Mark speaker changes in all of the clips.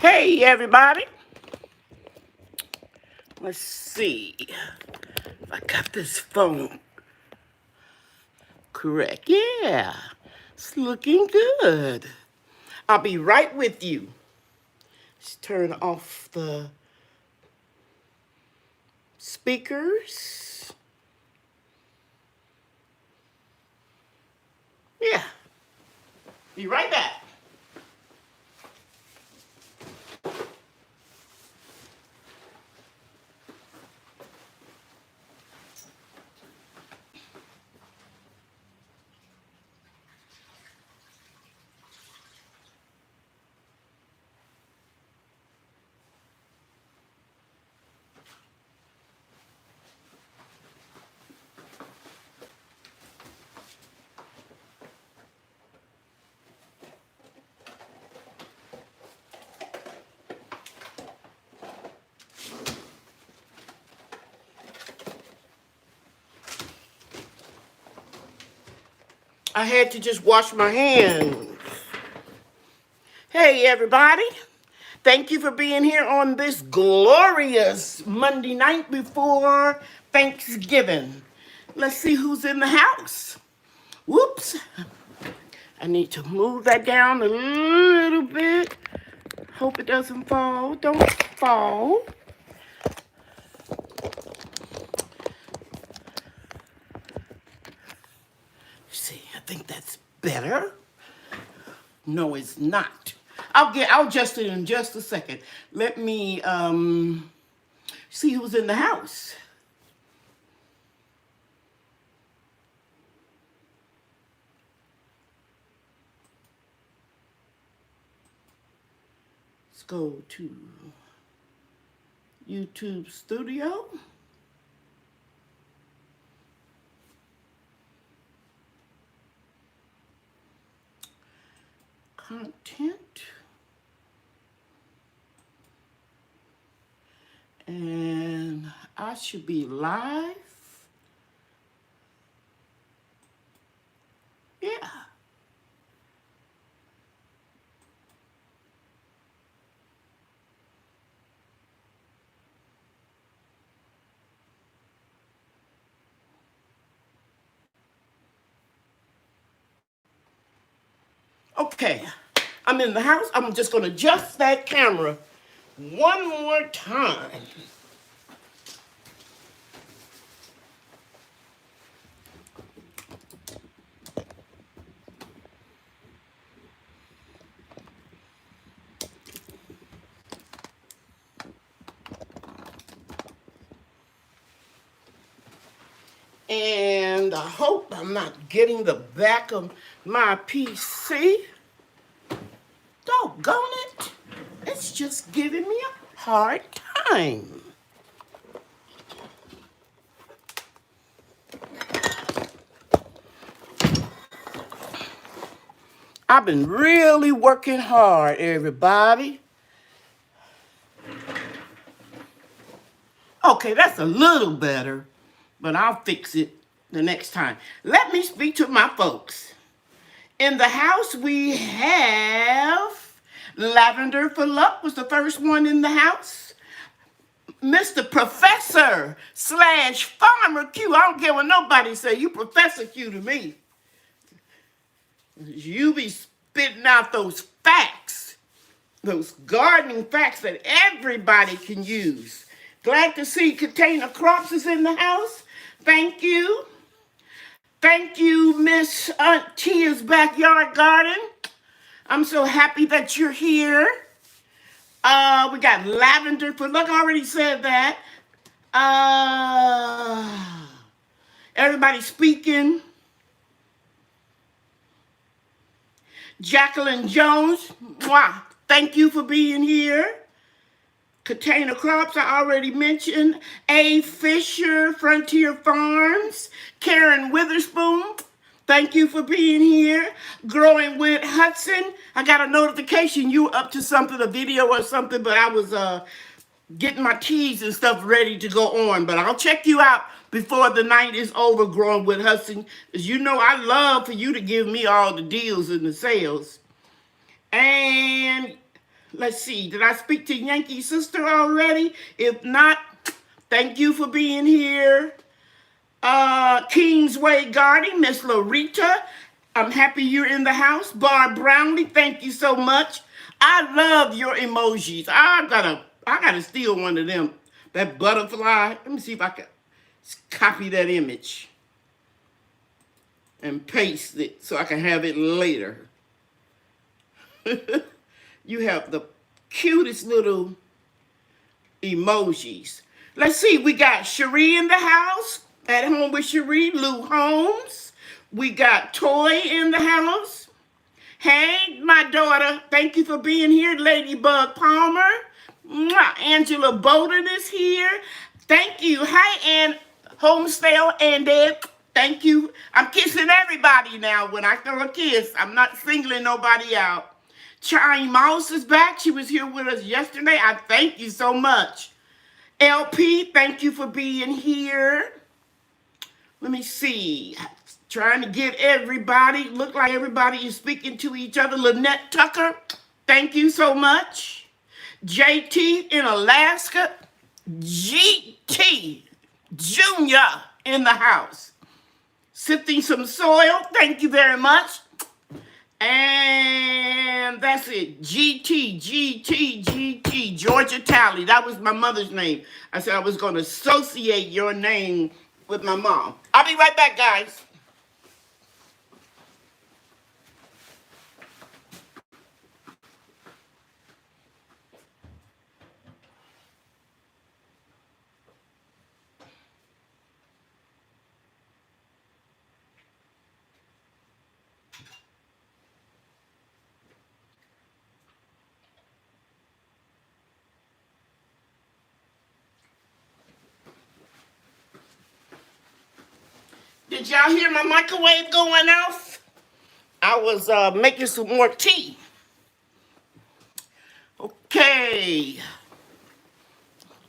Speaker 1: Hey everybody, let's see if I got this phone correct. Yeah, it's looking good. I'll be right with you. Let's turn off the speakers. Yeah, be right back. I had to just wash my hands. Hey everybody, thank you for being here on this glorious Monday night before Thanksgiving. Let's see who's in the house. Whoops. I need to move that down a little bit. Hope it doesn't fall. Don't fall. See, I think that's better. No, it's not. I'll adjust it in just a second. Let me see who's in the house. Let's go to YouTube Studio. Content. And I should be live. Yeah. Okay, I'm in the house. I'm just going to adjust that camera one more time. And I hope I'm not getting the back of my PC. Doggone it. It's just giving me a hard time. I've been really working hard, everybody. Okay, that's a little better, but I'll fix it the next time. Let me speak to my folks. In the house, we have Lavender for Luck was the first one in the house. Mr. Professor / Farmer Q. I don't care what nobody say. You Professor Q to me. You be spitting out those facts, those gardening facts that everybody can use. Glad to see Container Crops is in the house. Thank you. Thank you, Miss Aunt Tia's Backyard Garden. I'm so happy that you're here. We got Lavender for Luck. I already said that. Everybody speaking. Jacqueline Jones. Wow. Thank you for being here. Container Crops, I already mentioned. A. Fisher, Frontier Farms. Karen Witherspoon, thank you for being here. Growing with Hudson, I got a notification you were up to something, a video or something, but I was getting my teas and stuff ready to go on. But I'll check you out before the night is over, Growing with Hudson. As you know, I love for you to give me all the deals and the sales. And Let's see, did I speak to Yankee Sister already? If not, thank you for being here. Kingsway Garden, Miss Loretta, I'm happy you're in the house. Barb Brownlee, thank you so much. I love your emojis. I gotta steal one of them. That butterfly. Let me see if I can copy that image and paste it so I can have it later. You have the cutest little emojis. Let's see, we got Cherie in the house, at home with Cherie, Lou Holmes. We got Toy in the house. Hey, my daughter, thank you for being here, Ladybug Palmer. Mwah. Angela Bowden is here. Thank you. Hi, Ann Homestale and Deb. Thank you. I'm kissing everybody now when I throw a kiss. I'm not singling nobody out. Charlie Mouse is back. She was here with us yesterday. I thank you so much. LP, thank you for being here. Let me see. Trying to get everybody. Look like everybody is speaking to each other. Lynette Tucker, thank you so much. JT in Alaska. GT Junior in the house. Sifting some soil. Thank you very much. And that's it. GT, Georgia Talley. That was my mother's name. I said I was going to associate your name with my mom. I'll be right back, guys. Did y'all hear my microwave going off? I was making some more tea. Okay.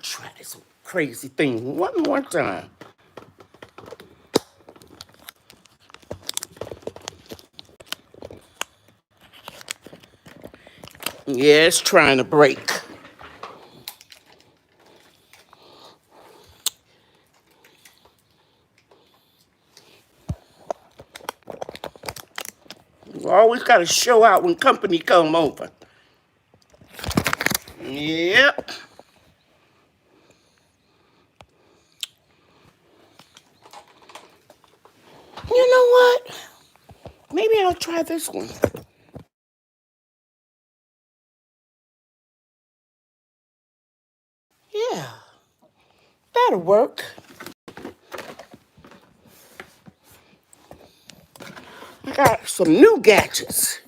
Speaker 1: Try this crazy thing one more time. Yeah, it's trying to break. You always got to show out when company come over. Yep. You know what? Maybe I'll try this one. Yeah, that'll work. I got some new gadgets.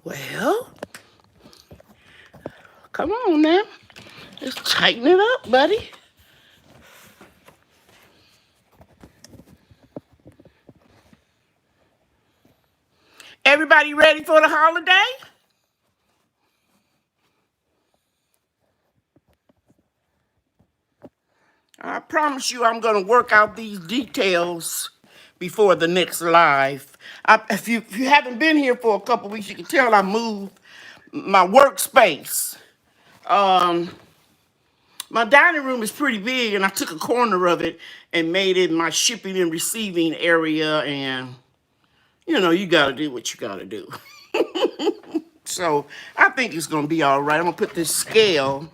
Speaker 1: Well, come on now. Let's tighten it up, buddy. Everybody ready for the holiday? I promise you I'm going to work out these details before the next live. If you haven't been here for a couple weeks, you can tell I moved my workspace. My dining room is pretty big, and I took a corner of it and made it my shipping and receiving area, and you know, you got to do what you got to do. So I think it's going to be all right. I'm going to put this scale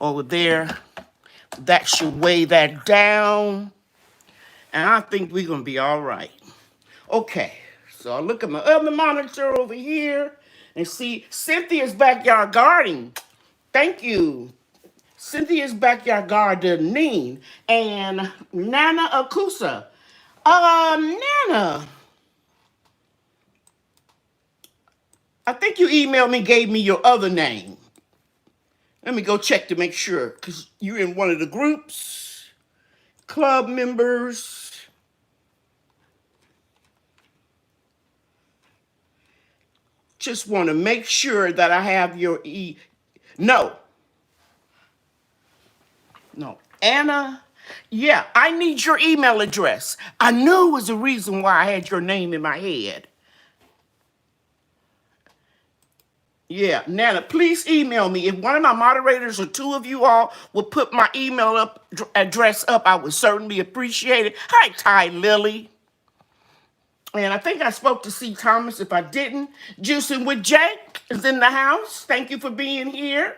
Speaker 1: over there. That should weigh that down. And I think we're going to be all right. Okay, so I look at my other monitor over here and see Cynthia's backyard gardening. Thank you. Cynthia's backyard gardening. And Nana Akusa. Nana, I think you emailed me, gave me your other name. Let me go check to make sure, because you're in one of the groups, club members. Just want to make sure that I have your No. Anna, yeah, I need your email address. I knew it was the reason why I had your name in my head. Yeah, Nana, please email me. If one of my moderators or two of you all will put my email address up, I would certainly appreciate it. Hi, Ty Lily. And I think I spoke to C. Thomas. If I didn't, Juicing with Jake is in the house. Thank you for being here.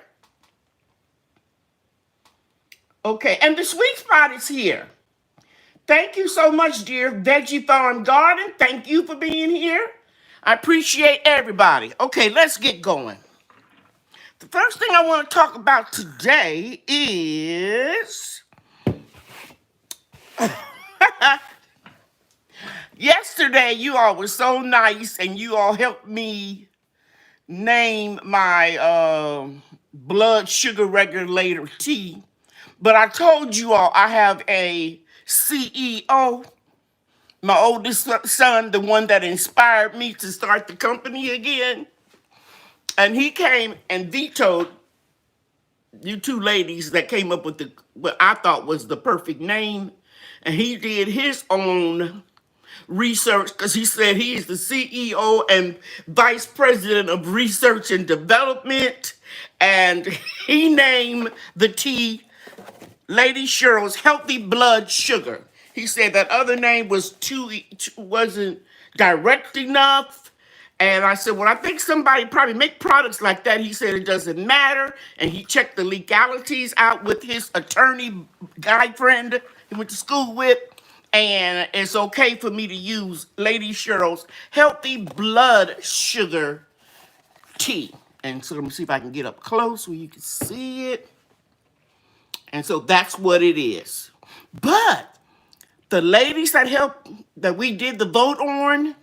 Speaker 1: Okay, and the sweet spot is here. Thank you so much, dear Veggie Farm Garden. Thank you for being here. I appreciate everybody. Okay, let's get going. The first thing I want to talk about today is yesterday you all were so nice and you all helped me name my blood sugar regulator tea. But I told you all I have a CEO, my oldest son, the one that inspired me to start the company again. And he came and vetoed you two ladies that came up with what I thought was the perfect name. And he did his own research because he said he is the CEO and Vice President of Research and Development. And he named the tea Lady Cheryl's Healthy Blood Sugar. He said that other name was wasn't direct enough. And I said, well, I think somebody probably make products like that. He said it doesn't matter. And he checked the legalities out with his attorney guy friend he went to school with. And it's okay for me to use Lady Cheryl's Healthy Blood Sugar tea. And so let me see if I can get up close where you can see it. And so that's what it is. But the ladies that we did the vote on,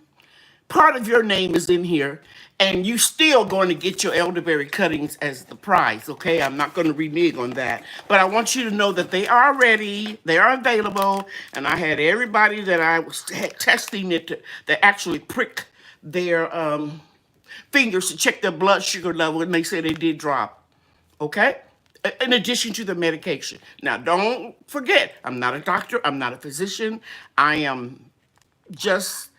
Speaker 1: part of your name is in here, and you still going to get your elderberry cuttings as the prize, okay? I'm not going to renege on that. But I want you to know that they are ready, they are available, and I had everybody that I was testing it that actually prick their fingers to check their blood sugar level, and they said they did drop, okay? In addition to the medication. Now, don't forget, I'm not a doctor, I'm not a physician, I am just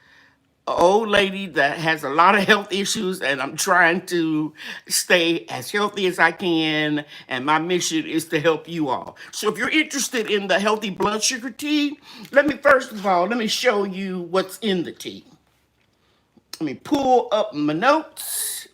Speaker 1: an old lady that has a lot of health issues, and I'm trying to stay as healthy as I can, and my mission is to help you all. So if you're interested in the healthy blood sugar tea, let me show you what's in the tea. Let me pull up my notes.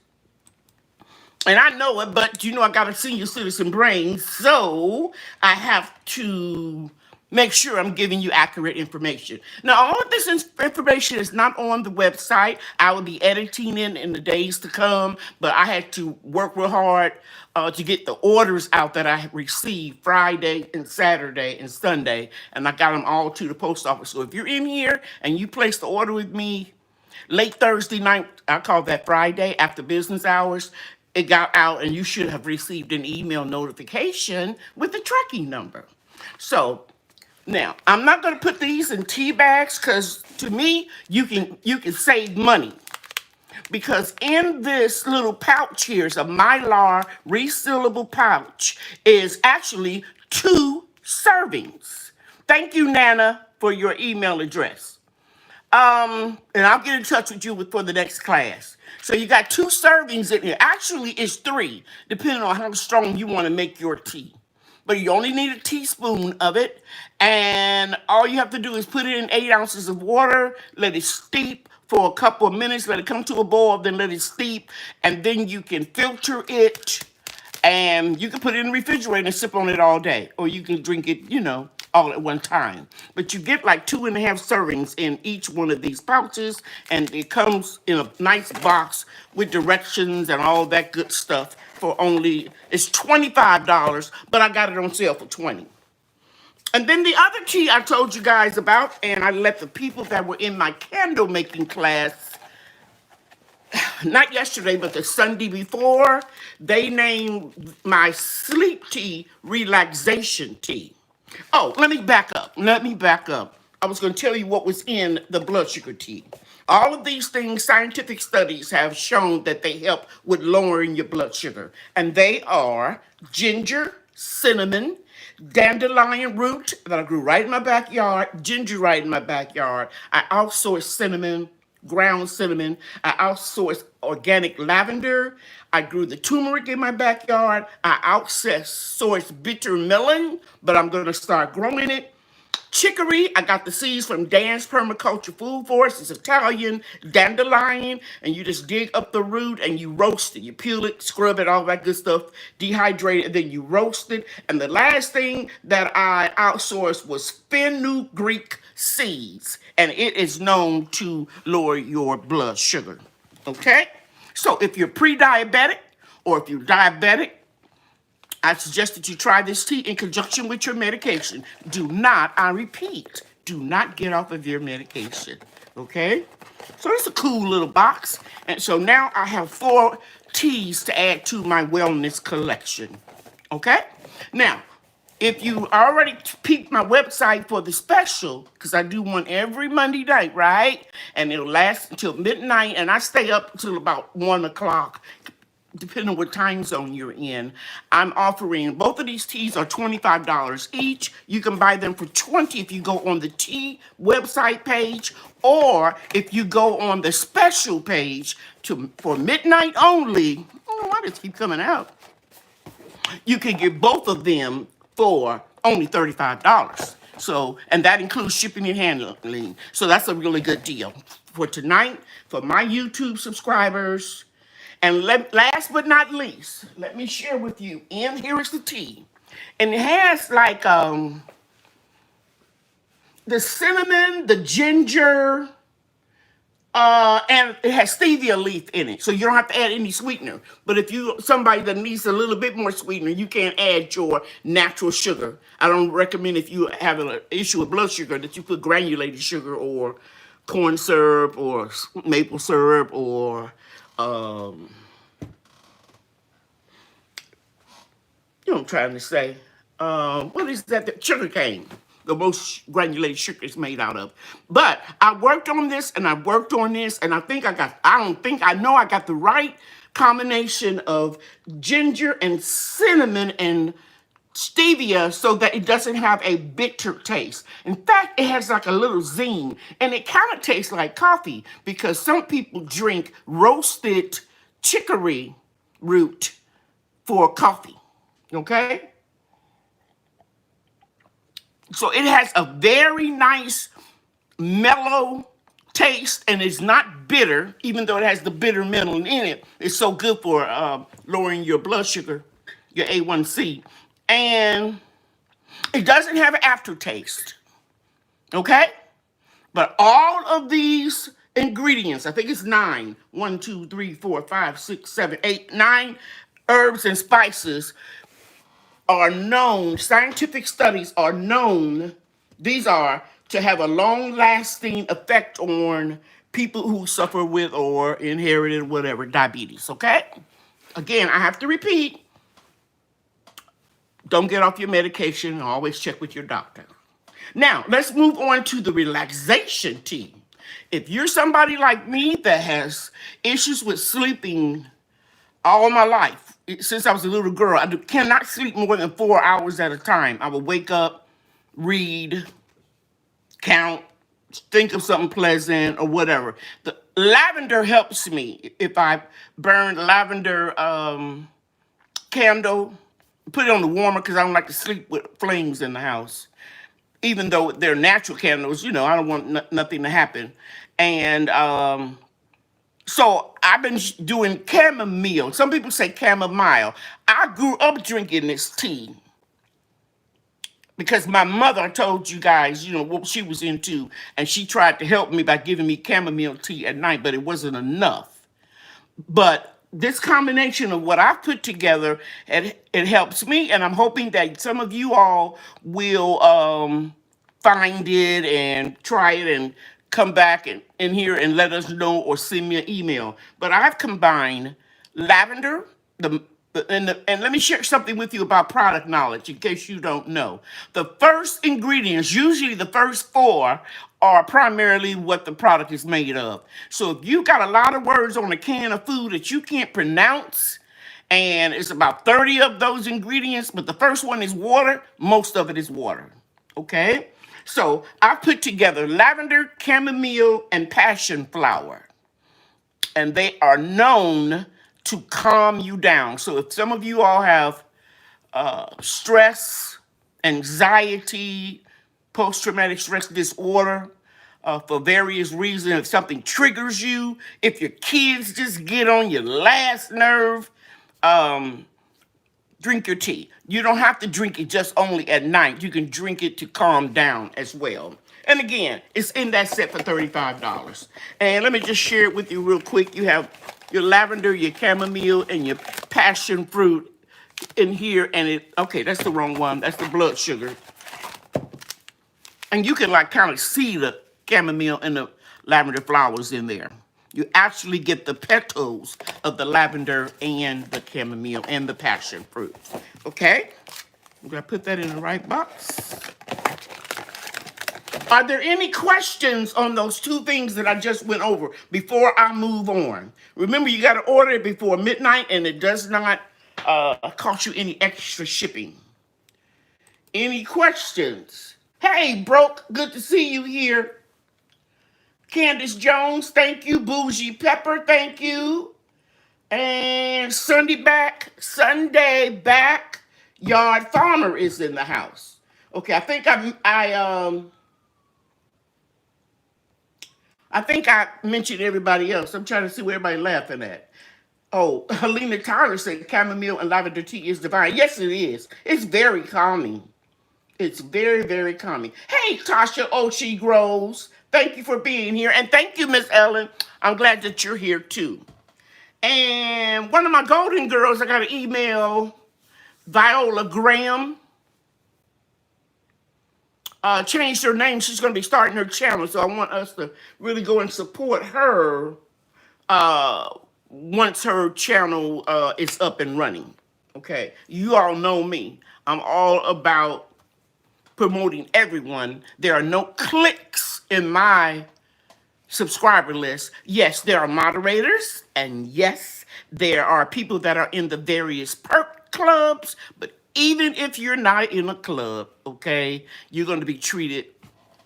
Speaker 1: And I know it, but you know I got a senior citizen brain, so I have to make sure I'm giving you accurate information. Now, all of this information is not on the website. I will be editing it in the days to come, but I had to work real hard to get the orders out that I received Friday and Saturday and Sunday, and I got them all to the post office. So if you're in here and you placed the order with me late Thursday night, I call that Friday, after business hours, it got out and you should have received an email notification with the tracking number. So now I'm not going to put these in tea bags because to me you can save money, because in this little pouch here is a Mylar resealable pouch is actually 2 servings. Thank you, Nana, for your email address. And I'll get in touch with you for the next class. So you got 2 servings in here. Actually, it's 3, depending on how strong you want to make your tea. But you only need a teaspoon of it. And all you have to do is put it in 8 ounces of water, let it steep for a couple of minutes, let it come to a boil, then let it steep. And then you can filter it. And you can put it in the refrigerator and sip on it all day. Or you can drink it, all at one time. But you get like 2.5 servings in each one of these pouches, and it comes in a nice box with directions and all that good stuff for it's $25, but I got it on sale for $20. And then the other tea I told you guys about, and I let the people that were in my candle making class, not yesterday, but the Sunday before, they named my sleep tea Relaxation tea. Oh, let me back up. I was going to tell you what was in the blood sugar tea. All of these things, scientific studies have shown that they help with lowering your blood sugar. And they are ginger, cinnamon, dandelion root that I grew right in my backyard, ginger right in my backyard. I outsource cinnamon, ground cinnamon. I outsource organic lavender. I grew the turmeric in my backyard. I outsource bitter melon, but I'm going to start growing it. Chicory, I got the seeds from Dan's Permaculture Food Forest. It's Italian dandelion, and you just dig up the root and you roast it. You peel it, scrub it, all that good stuff, dehydrate it, and then you roast it. And the last thing that I outsourced was Fenugreek Seeds, and it is known to lower your blood sugar. Okay? So if you're pre-diabetic or if you're diabetic, I suggest that you try this tea in conjunction with your medication. Do not, I repeat, do not get off of your medication, okay? So it's a cool little box. And so now I have 4 teas to add to my wellness collection, okay? Now, if you already peeped my website for the special, because I do one every Monday night, right? And it'll last until midnight, and I stay up until about 1 o'clock, depending on what time zone you're in. I'm offering, both of these teas are $25 each. You can buy them for $20 if you go on the tea website page, or if you go on the special page for midnight only. Oh, why does it keep coming out? You can get both of them for only $35. So, and that includes shipping and handling. So that's a really good deal for tonight, for my YouTube subscribers. And last but not least, let me share with you, and here is the tea. And it has like the cinnamon, the ginger, and it has stevia leaf in it. So you don't have to add any sweetener. But if you somebody that needs a little bit more sweetener, you can add your natural sugar. I don't recommend, if you have an issue with blood sugar, that you put granulated sugar or corn syrup or maple syrup or you know what I'm trying to say. What is that? The sugar cane. The most granulated sugar is made out of. But I worked on this and I worked on this, and I know I got the right combination of ginger and cinnamon and stevia so that it doesn't have a bitter taste. In fact, it has like a little zing, and it kind of tastes like coffee, because some people drink roasted chicory root for coffee, okay? So it has a very nice mellow taste, and it's not bitter, even though it has the bitter melon in it. It's so good for lowering your blood sugar, your A1C. And it doesn't have an aftertaste, okay? But all of these ingredients, I think it's 9, 1, 2, 3, 4, 5, 6, 7, 8, 9 herbs and spices are known, scientific studies are known, these are to have a long-lasting effect on people who suffer with or inherited whatever, diabetes, okay? Again, I have to repeat, don't get off your medication. Always check with your doctor. Now, let's move on to the relaxation tea. If you're somebody like me that has issues with sleeping all my life, since I was a little girl, I cannot sleep more than 4 hours at a time. I would wake up, read, count, think of something pleasant or whatever. The lavender helps me. If I burn lavender candle, put it on the warmer, because I don't like to sleep with flames in the house. Even though they're natural candles, you know, I don't want nothing to happen. And so I've been doing chamomile. Some people say chamomile. I grew up drinking this tea because my mother, I told you guys, you know, what she was into, and she tried to help me by giving me chamomile tea at night, but it wasn't enough. But this combination of what I've put together, it helps me, and I'm hoping that some of you all will find it and try it and come back in here and let us know, or send me an email. But I've combined lavender, and let me share something with you about product knowledge in case you don't know. The first ingredients, usually the first 4, are primarily what the product is made of. So if you got a lot of words on a can of food that you can't pronounce, and it's about 30 of those ingredients, but the first one is water, most of it is water, okay? So I put together lavender, chamomile, and passion flower, and they are known to calm you down. So if some of you all have stress, anxiety, post-traumatic stress disorder, for various reasons, if something triggers you, if your kids just get on your last nerve, drink your tea. You don't have to drink it just only at night. You can drink it to calm down as well. And again, it's in that set for $35. And let me just share it with you real quick. You have your lavender, your chamomile, and your passion fruit in here. And okay, that's the wrong one. That's the blood sugar. And you can like kind of see the chamomile and the lavender flowers in there. You actually get the petals of the lavender and the chamomile and the passion fruit. Okay? I'm going to put that in the right box. Are there any questions on those two things that I just went over before I move on? Remember, you got to order it before midnight, and it does not cost you any extra shipping. Any questions? Hey, Broke, good to see you here. Candace Jones, thank you. Bougie Pepper, thank you. And Sunday back, Yard Farmer is in the house. Okay, I think I mentioned everybody else. I'm trying to see where everybody's laughing at. Oh, Helena Tyler said chamomile and lavender tea is divine. Yes, it is. It's very calming. It's very, very calming. Hey, Tasha Oshie Groves. Thank you for being here. And thank you, Miss Ellen. I'm glad that you're here, too. And one of my golden girls, I got an email, Viola Graham, changed her name. She's going to be starting her channel. So I want us to really go and support her once her channel is up and running. Okay. You all know me. I'm all about promoting everyone. There are no clicks in my subscriber list. Yes, there are moderators, and yes, there are people that are in the various perk clubs, but even if you're not in a club, okay, you're going to be treated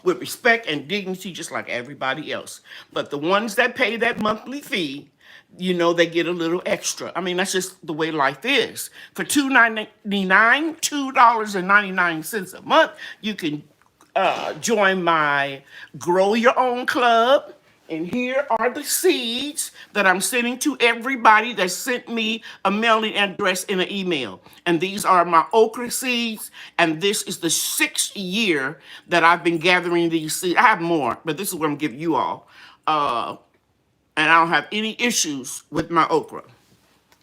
Speaker 1: with respect and dignity just like everybody else. But the ones that pay that monthly fee, you know, they get a little extra. I mean, that's just the way life is. For $2.99 a month, you can join my Grow Your Own Club. And here are the seeds that I'm sending to everybody that sent me a mailing address in an email. And these are my Okra Seeds. And this is the 6th year that I've been gathering these seeds. I have more, but this is what I'm giving you all. And I don't have any issues with my okra.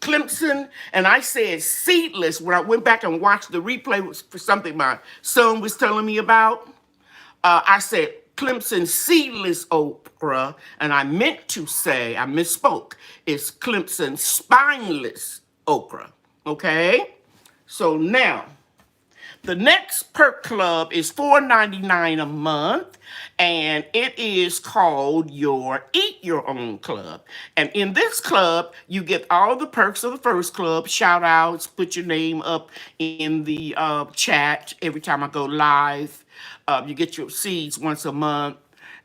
Speaker 1: Clemson, and I said seedless when I went back and watched the replay for something my son was telling me about. I said Clemson seedless okra, and I meant to say, I misspoke, it's Clemson spineless okra, okay? So now, the next perk club is $4.99 a month, and it is called your Eat Your Own Club. And in this club, you get all the perks of the first club, shout outs, put your name up in the chat every time I go live. You get your seeds once a month.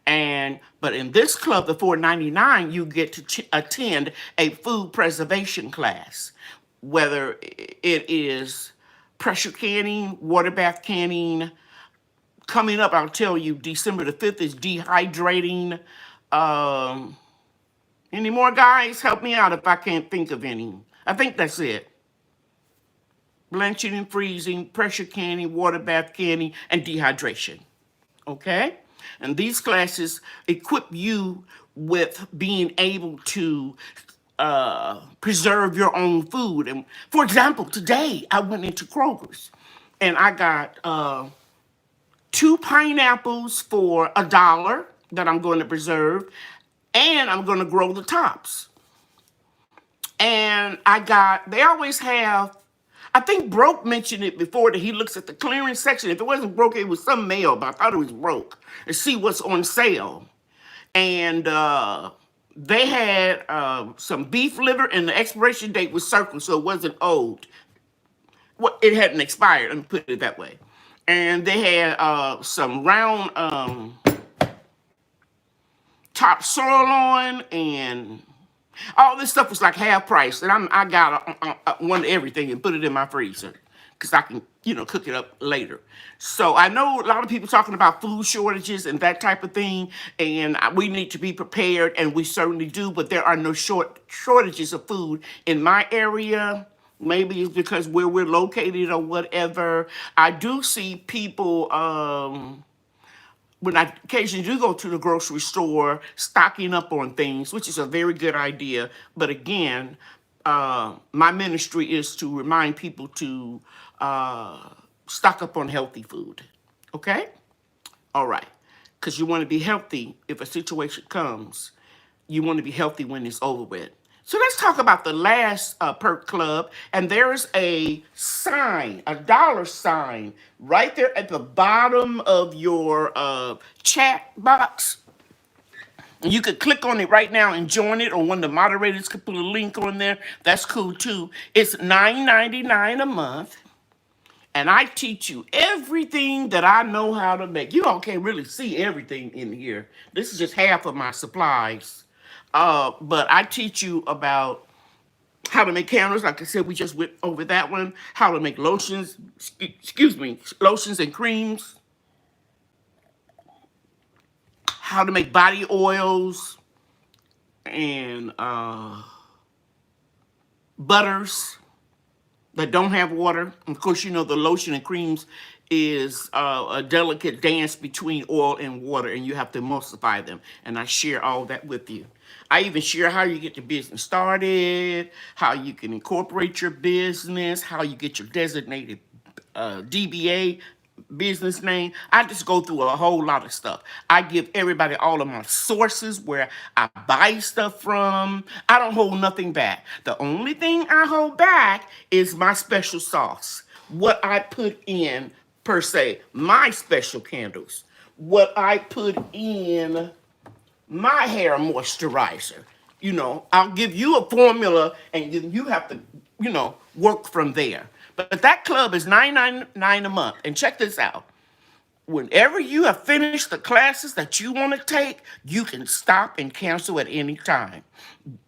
Speaker 1: But in this club, the $4.99, you get to attend a food preservation class, whether it is pressure canning, water bath canning. Coming up, I'll tell you, December the 5th is dehydrating. Any more, guys? Help me out if I can't think of any. I think that's it. Blanching and freezing, pressure canning, water bath canning, and dehydration. Okay? And these classes equip you with being able to preserve your own food. And for example, today I went into Kroger's and I got 2 pineapples for $1 that I'm going to preserve, and I'm going to grow the tops. And they always have, I think Broke mentioned it before that he looks at the clearance section. If it wasn't broke, it was some mail, but I thought it was Broke, and see what's on sale. And they had some beef liver, and the expiration date was circled, so it wasn't old. Well, it hadn't expired, let me put it that way. And they had some round top sirloin, and all this stuff was like half price. And I got one of everything and put it in my freezer because I can, cook it up later. So I know a lot of people talking about food shortages and that type of thing, and we need to be prepared, and we certainly do, but there are no shortages of food in my area. Maybe it's because where we're located or whatever. I do see people, when I occasionally do go to the grocery store, stocking up on things, which is a very good idea. But again, my ministry is to remind people to stock up on healthy food. Okay? All right. Because you want to be healthy if a situation comes. You want to be healthy when it's over with. So let's talk about the last perk club. And there is a sign, a dollar sign, right there at the bottom of your chat box. And you could click on it right now and join it, or one of the moderators could put a link on there. That's cool too. It's $9.99 a month. And I teach you everything that I know how to make. You all can't really see everything in here. This is just half of my supplies. But I teach you about how to make candles. Like I said, we just went over that one. How to make lotions, lotions and creams. How to make body oils and butters that don't have water. Of course, the lotion and creams is a delicate dance between oil and water, and you have to emulsify them. And I share all that with you. I even share how you get your business started, how you can incorporate your business, how you get your designated DBA business name. I just go through a whole lot of stuff. I give everybody all of my sources where I buy stuff from. I don't hold nothing back. The only thing I hold back is my special sauce. What I put in, per se, my special candles. What I put in my hair moisturizer. I'll give you a formula, and you have to, work from there. But that club is $9.99 a month. And check this out. Whenever you have finished the classes that you want to take, you can stop and cancel at any time.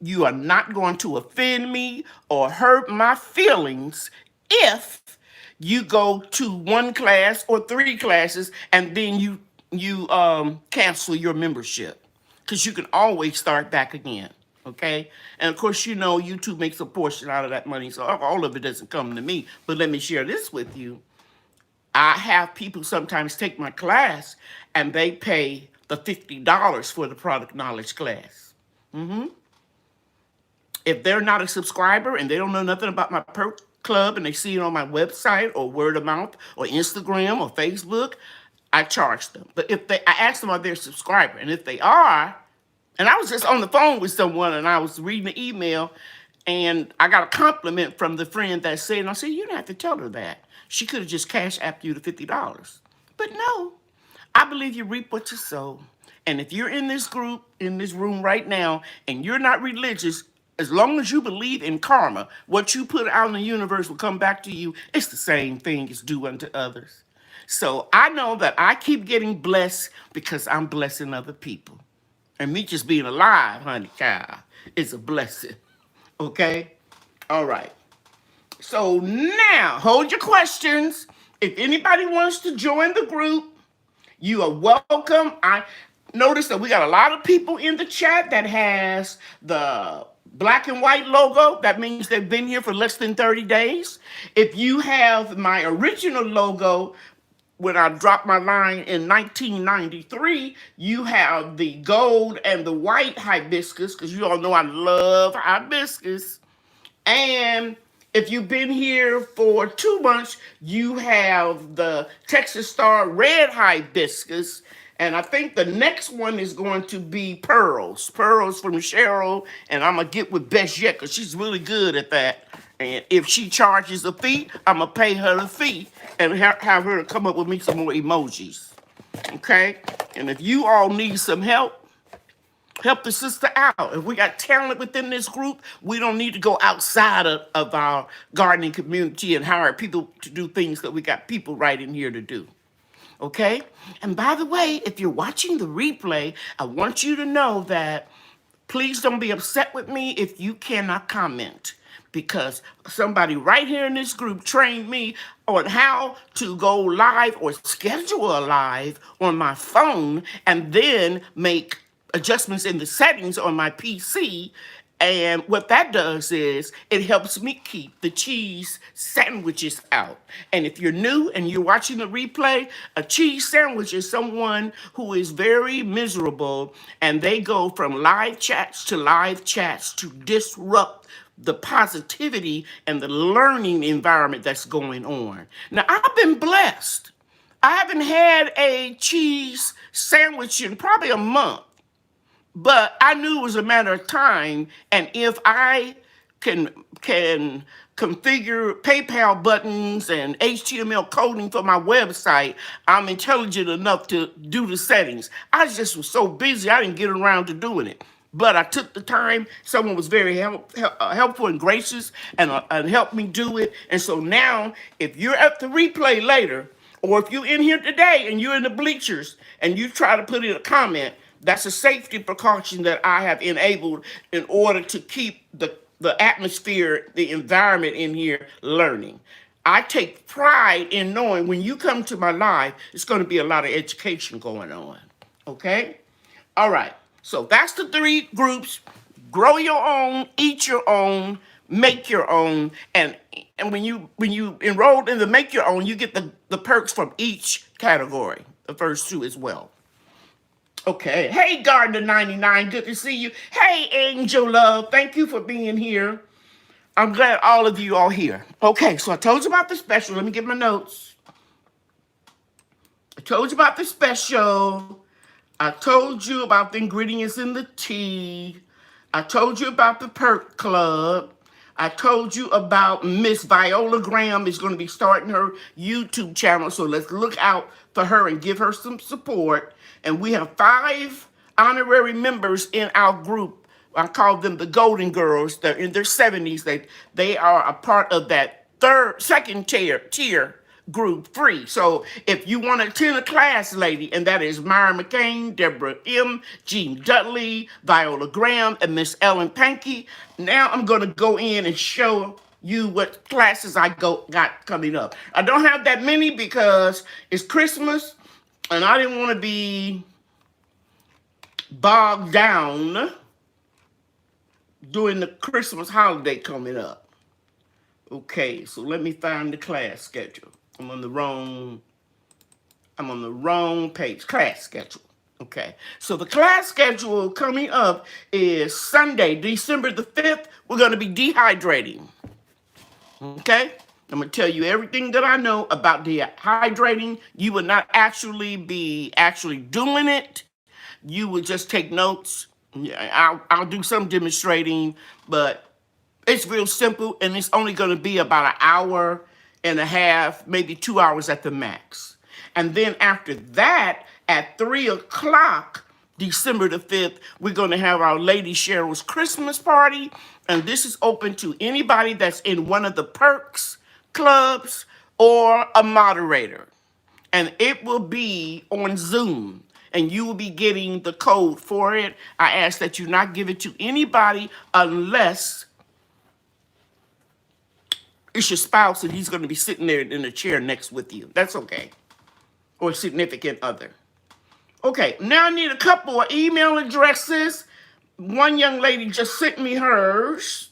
Speaker 1: You are not going to offend me or hurt my feelings if you go to one class or 3 classes and then you cancel your membership. Because you can always start back again. Okay? And of course, YouTube makes a portion out of that money, so all of it doesn't come to me. But let me share this with you. I have people sometimes take my class, and they pay the $50 for the product knowledge class. If they're not a subscriber and they don't know nothing about my perk club, and they see it on my website or word of mouth or Instagram or Facebook, I charge them. But I ask them, are they a subscriber? And if they are, and I was just on the phone with someone, and I was reading the email, and I got a compliment from the friend that said, and I said, you didn't have to tell her that. She could have just cash apped you the $50. But no, I believe you reap what you sow. And if you're in this group, in this room right now, and you're not religious, as long as you believe in karma, what you put out in the universe will come back to you. It's the same thing as do unto others. So I know that I keep getting blessed because I'm blessing other people. And me just being alive, honey child, is a blessing. Okay? All right. So now, hold your questions. If anybody wants to join the group, you are welcome. I noticed that we got a lot of people in the chat that has the black and white logo. That means they've been here for less than 30 days. If you have my original logo, when I dropped my line in 1993, you have the gold and the white hibiscus, because you all know I love hibiscus. And if you've been here for 2 months, you have the Texas Star red hibiscus. And I think the next one is going to be pearls. Pearls from Cheryl. And I'm going to get with Best Yet, because she's really good at that. And if she charges a fee, I'm going to pay her the fee and have her to come up with me some more emojis. Okay? And if you all need some help, help the sister out. If we got talent within this group, we don't need to go outside of our gardening community and hire people to do things that we got people right in here to do. Okay? And by the way, if you're watching the replay, I want you to know that please don't be upset with me if you cannot comment, because somebody right here in this group trained me on how to go live or schedule a live on my phone and then make adjustments in the settings on my PC. And what that does is it helps me keep the cheese sandwiches out. And if you're new and you're watching the replay, a cheese sandwich is someone who is very miserable and they go from live chats to disrupt the positivity and the learning environment that's going on. Now, I've been blessed. I haven't had a cheese sandwich in probably a month. But I knew it was a matter of time, and if I can configure PayPal buttons and HTML coding for my website, I'm intelligent enough to do the settings. I just was so busy, I didn't get around to doing it. But I took the time. Someone was very helpful and gracious and helped me do it. And so now, if you're at the replay later, or if you're in here today and you're in the bleachers and you try to put in a comment, that's a safety precaution that I have enabled in order to keep the atmosphere, the environment in here learning. I take pride in knowing when you come to my live, it's going to be a lot of education going on. Okay? All right. So that's the 3 groups. Grow your own, eat your own, make your own. And when you enroll in the make your own, you get the perks from each category, the first 2 as well. Okay. Hey, Gardner 99, good to see you. Hey, Angel Love, thank you for being here. I'm glad all of you are here. Okay, so I told you about the special. Let me get my notes. I told you about the special. I told you about the ingredients in the tea. I told you about the perk club. I told you about Miss Viola Graham is going to be starting her YouTube channel, so let's look out for her and give her some support. And we have 5 honorary members in our group. I call them the Golden Girls. They're in their 70s. They are a part of that second tier group, free. So if you want to attend a class, lady, and that is Myra McCain, Deborah M., Jean Dudley, Viola Graham, and Miss Ellen Pankey. Now I'm going to go in and show you what classes I got coming up. I don't have that many because it's Christmas, and I didn't want to be bogged down during the Christmas holiday coming up. Okay, so let me find the class schedule. I'm on the wrong page. Class schedule. Okay, so the class schedule coming up is Sunday, December the 5th. We're going to be dehydrating. Okay, I'm going to tell you everything that I know about dehydrating. You will not actually be doing it. You will just take notes. I'll do some demonstrating, but it's real simple, and it's only going to be about an hour and a half, maybe 2 hours at the max. And then after that, at 3 o'clock, December the 5th, we're going to have our Lady Cheryl's Christmas party. And this is open to anybody that's in one of the perks clubs or a moderator. And it will be on Zoom. And you will be getting the code for it. I ask that you not give it to anybody unless it's your spouse and he's going to be sitting there in the chair next with you. That's okay. Or significant other. Okay, now I need a couple of email addresses. One young lady just sent me hers.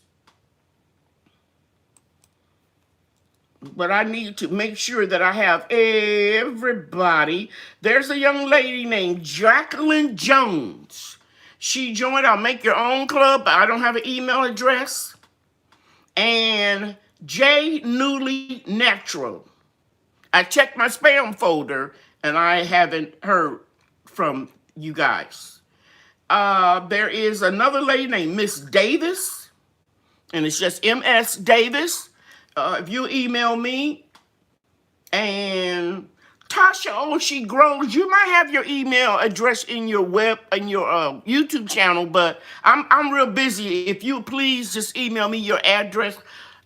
Speaker 1: But I need to make sure that I have everybody. There's a young lady named Jacqueline Jones. She joined our Make Your Own Club, but I don't have an email address. And J Newly Natural. I checked my spam folder and I haven't heard from you guys. There is another lady named Miss Davis, And it's just MS Davis. If you email me, and Tasha, oh, she grows. You might have your email address in your YouTube channel, but I'm real busy. If you please just email me your address,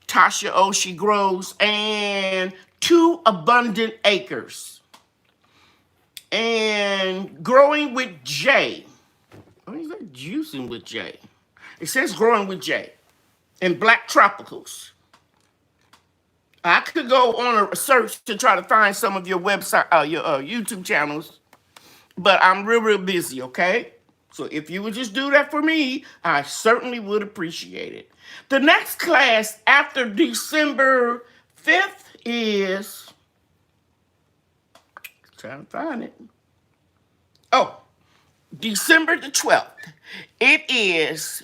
Speaker 1: Tasha, oh, she grows, and 2 Abundant Acres, and Growing with J. What is that? Juicing with J. It says Growing with J, and Black Tropicals. I could go on a search to try to find some of your website, your YouTube channels, but I'm real busy, okay? So if you would just do that for me, I certainly would appreciate it. The next class after December 5th is, trying to find it. Oh, December the 12th. It is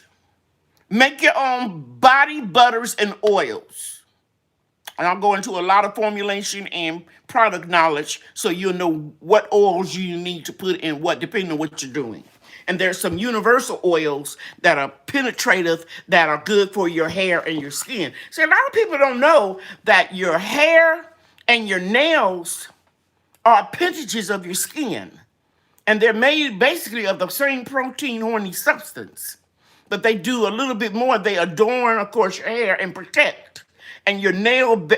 Speaker 1: Make Your Own Body Butters and Oils. And I'll go into a lot of formulation and product knowledge so you'll know what oils you need to put in what, depending on what you're doing. And there's some universal oils that are penetrative, that are good for your hair and your skin. See, a lot of people don't know that your hair and your nails are appendages of your skin. And they're made basically of the same protein horny substance. But they do a little bit more. They adorn, of course, your hair and protect. And your nails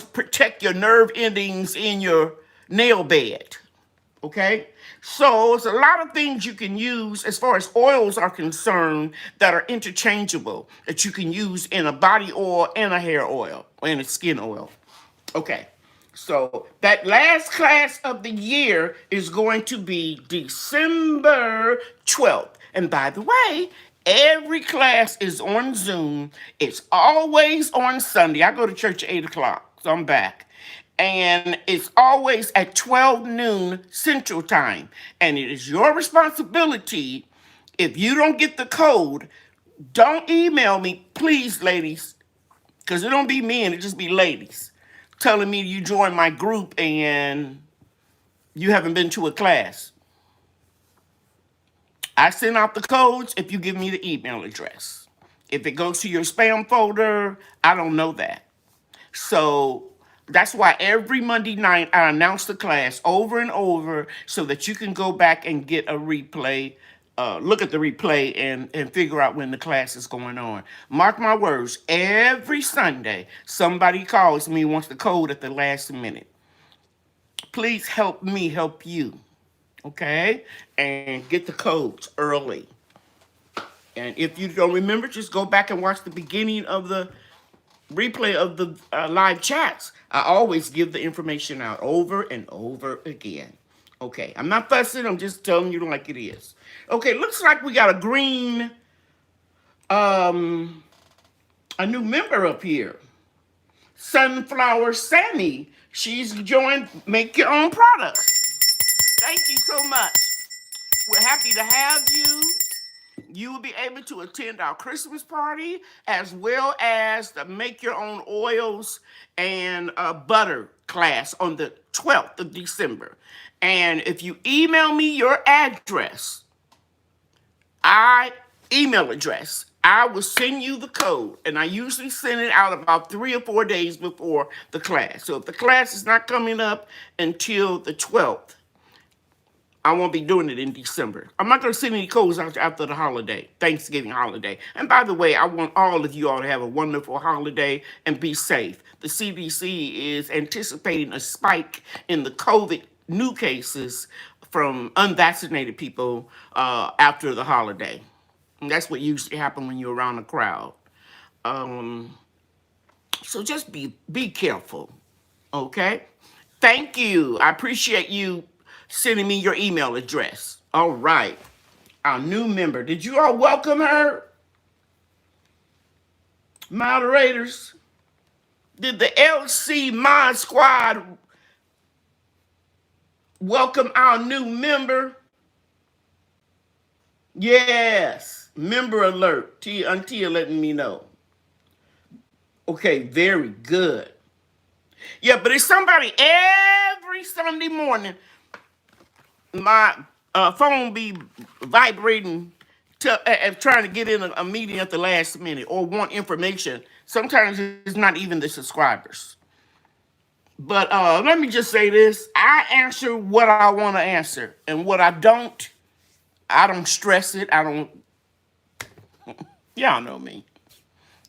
Speaker 1: protect your nerve endings in your nail bed. Okay? So it's a lot of things you can use as far as oils are concerned that are interchangeable, that you can use in a body oil and a hair oil and a skin oil. Okay. So that last class of the year is going to be December 12th. And by the way, every class is on Zoom. It's always on Sunday. I go to church at 8 o'clock, so I'm back. And it's always at 12 noon Central Time. And it is your responsibility, if you don't get the code, don't email me, please, ladies, because it don't be men, it just be ladies, telling me you joined my group and you haven't been to a class. I send out the codes if you give me the email address. If it goes to your spam folder, I don't know that. So that's why every Monday night I announce the class over and over so that you can go back and get a replay, look at the replay and figure out when the class is going on. Mark my words, every Sunday somebody calls me and wants the code at the last minute. Please help me help you, okay? And get the codes early. And if you don't remember, just go back and watch the beginning of the replay of the live chats. I always give the information out over and over again. Okay, I'm not fussing, I'm just telling you like it is. Okay, looks like we got a green, a new member up here. Sunflower Sammy. She's joined Make Your Own Products. Thank you so much. We're happy to have you. You will be able to attend our Christmas party as well as the Make Your Own Oils and Butter class on the 12th of December. And if you email me your address, email address, I will send you the code. And I usually send it out about 3 or 4 days before the class. So if the class is not coming up until the 12th, I won't be doing it in December. I'm not going to send any codes out after the holiday, Thanksgiving holiday. And by the way, I want all of you all to have a wonderful holiday and be safe. The CDC is anticipating a spike in the COVID new cases from unvaccinated people after the holiday. And that's what usually happens when you're around a crowd. So just be careful, okay? Thank you. I appreciate you sending me your email address. All right. Our new member. Did you all welcome her? Moderators? Did the LC Mod Squad welcome our new member? Yes. Member alert. Until letting me know. Okay, very good. Yeah, but it's somebody every Sunday morning. My phone be vibrating trying to get in a meeting at the last minute or want information. Sometimes it's not even the subscribers. But let me just say this. I answer what I want to answer. And what I don't stress it. I don't, y'all know me.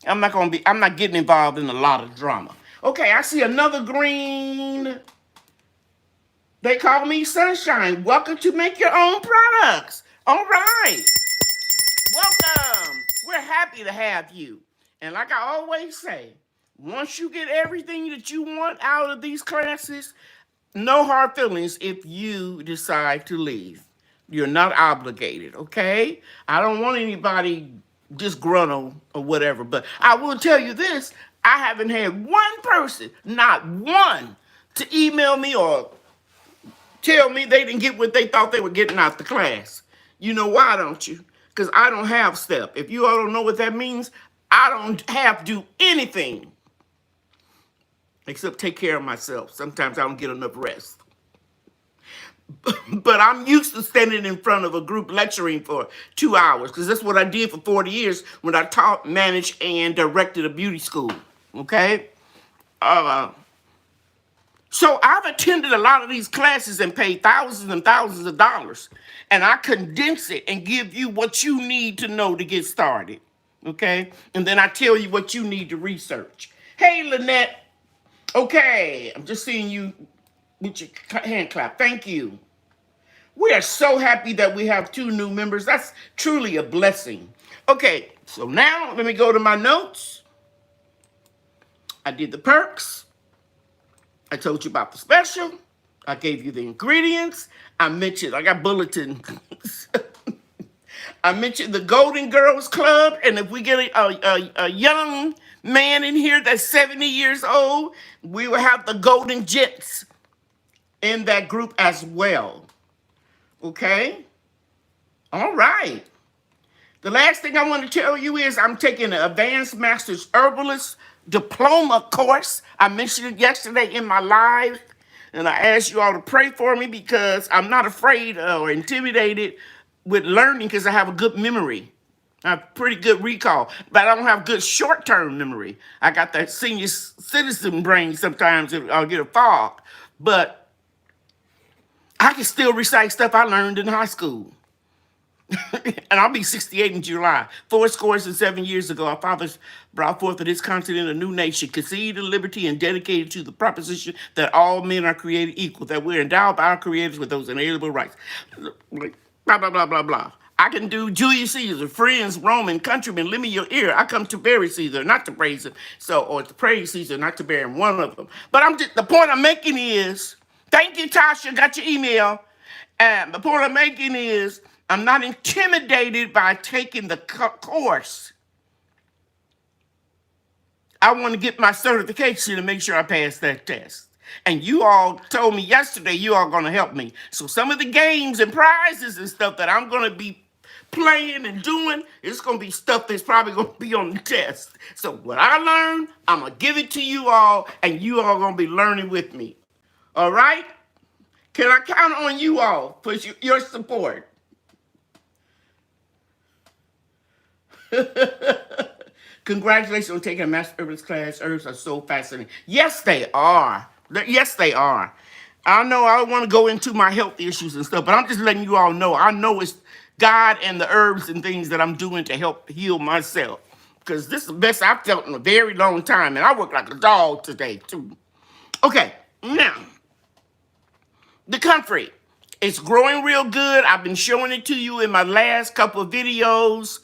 Speaker 1: I'm not getting involved in a lot of drama. Okay, I see another green. They call me Sunshine. Welcome to Make Your Own Products. All right. Welcome. We're happy to have you. And like I always say, once you get everything that you want out of these classes, no hard feelings if you decide to leave. You're not obligated, okay? I don't want anybody disgruntled or whatever, but I will tell you this. I haven't had one person, not one, to email me or tell me they didn't get what they thought they were getting out the class. You know why, don't you? Because I don't have STEP. If you all don't know what that means, I don't have to do anything except take care of myself. Sometimes I don't get enough rest. But I'm used to standing in front of a group lecturing for 2 hours, because that's what I did for 40 years when I taught, managed, and directed a beauty school. Okay? So I've attended a lot of these classes and paid thousands and thousands of dollars. And I condense it and give you what you need to know to get started. Okay? And then I tell you what you need to research. Hey, Lynette. Okay, I'm just seeing you with your hand clap. Thank you. We are so happy that we have 2 new members. That's truly a blessing. Okay, so now let me go to my notes. I did the perks. I told you about the special. I gave you the ingredients. I got bulletins. I mentioned the Golden Girls Club. And if we get a young man in here that's 70 years old, we will have the Golden Gents in that group as well. Okay? All right. The last thing I want to tell you is I'm taking an Advanced Master's Herbalist Diploma course. I mentioned it yesterday in my live, and I asked you all to pray for me because I'm not afraid or intimidated with learning because I have a good memory. I have pretty good recall, but I don't have good short-term memory. I got that senior citizen brain sometimes. I'll get a fog, but I can still recite stuff I learned in high school. And I'll be 68 in July. 7 years ago, our fathers brought forth to this continent a new nation, conceived in liberty and dedicated to the proposition that all men are created equal, that we're endowed by our creators with those inalienable rights. Blah, blah, blah, blah, blah. I can do Julius Caesar, friends, Roman, countrymen, lend me your ear. I come to bury Caesar, not to praise him. Or to praise Caesar, not to bury him, one of them. But the point I'm making is, thank you, Tasha, got your email. And the point I'm making is, I'm not intimidated by taking the course. I want to get my certification to make sure I pass that test. And you all told me yesterday you are going to help me. So some of the games and prizes and stuff that I'm going to be playing and doing, it's going to be stuff that's probably going to be on the test. So what I learned, I'm going to give it to you all, and you all are going to be learning with me. All right? Can I count on you all for your support? Congratulations on taking a Master Herbalist class. Herbs are so fascinating. Yes, they are. Yes, they are. I know I want to go into my health issues and stuff, but I'm just letting you all know. I know it's God and the herbs and things that I'm doing to help heal myself. Because this is the best I've felt in a very long time. And I work like a dog today, too. Okay, now, the comfrey. It's growing real good. I've been showing it to you in my last couple of videos.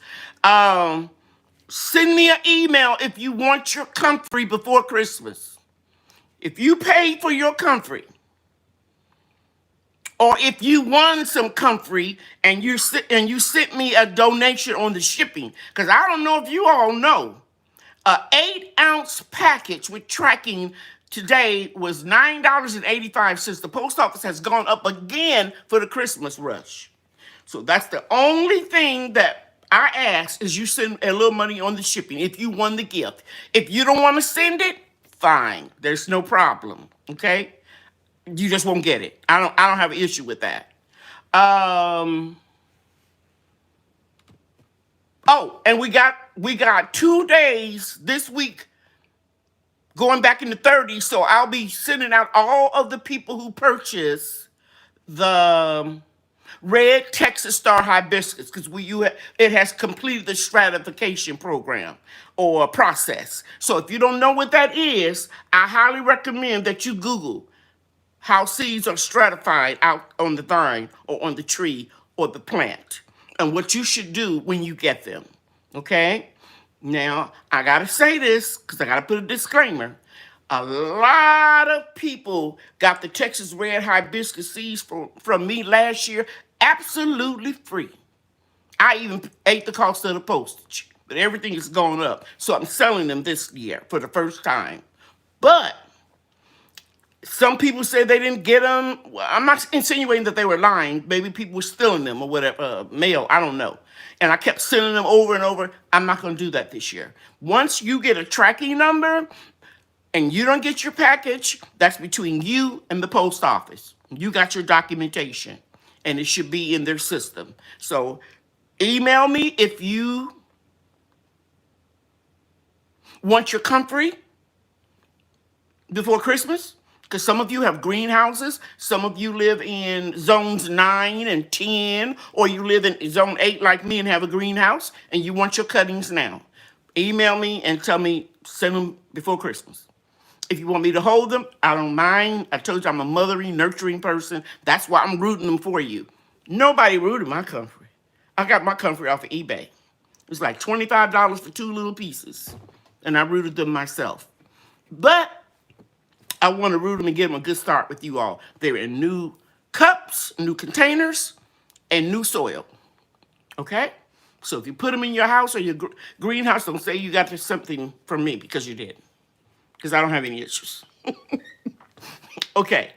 Speaker 1: Send me an email if you want your comfrey before Christmas. If you paid for your comfrey, or if you won some comfrey and you sent me a donation on the shipping, because I don't know if you all know, an 8-ounce package with tracking today was $9.85. The post office has gone up again for the Christmas rush. So that's the only thing that I ask is you send a little money on the shipping if you won the gift. If you don't want to send it, fine. There's no problem. Okay? You just won't get it. I don't have an issue with that. Oh, and we got 2 days this week going back in the 30s, so I'll be sending out all of the people who purchase the red Texas Star hibiscus, because it has completed the stratification program or process. So if you don't know what that is, I highly recommend that you Google how seeds are stratified out on the vine or on the tree or the plant, and what you should do when you get them. Okay? Now, I gotta say this because I gotta put a disclaimer. A lot of people got the Texas Red Hibiscus seeds from me last year absolutely free. I even ate the cost of the postage, but everything is going up. So I'm selling them this year for the first time. But some people say they didn't get them. Well, I'm not insinuating that they were lying. Maybe people were stealing them or whatever, mail. I don't know. And I kept sending them over and over. I'm not going to do that this year. Once you get a tracking number and you don't get your package, that's between you and the post office. You got your documentation, and it should be in their system. So email me if you want your comfrey before Christmas, because some of you have greenhouses, some of you live in zones 9 and 10, or you live in zone 8 like me and have a greenhouse, and you want your cuttings now. Email me and tell me, send them before Christmas. If you want me to hold them, I don't mind. I told you I'm a mothering, nurturing person. That's why I'm rooting them for you. Nobody rooted my comfrey. I got my comfrey off of eBay. It's like $25 for 2 little pieces, and I rooted them myself. But I want to root them and give them a good start with you all. They're in new cups, new containers, and new soil. Okay? So if you put them in your house or your greenhouse, don't say you got something from me, because you did. Because I don't have any issues. Okay.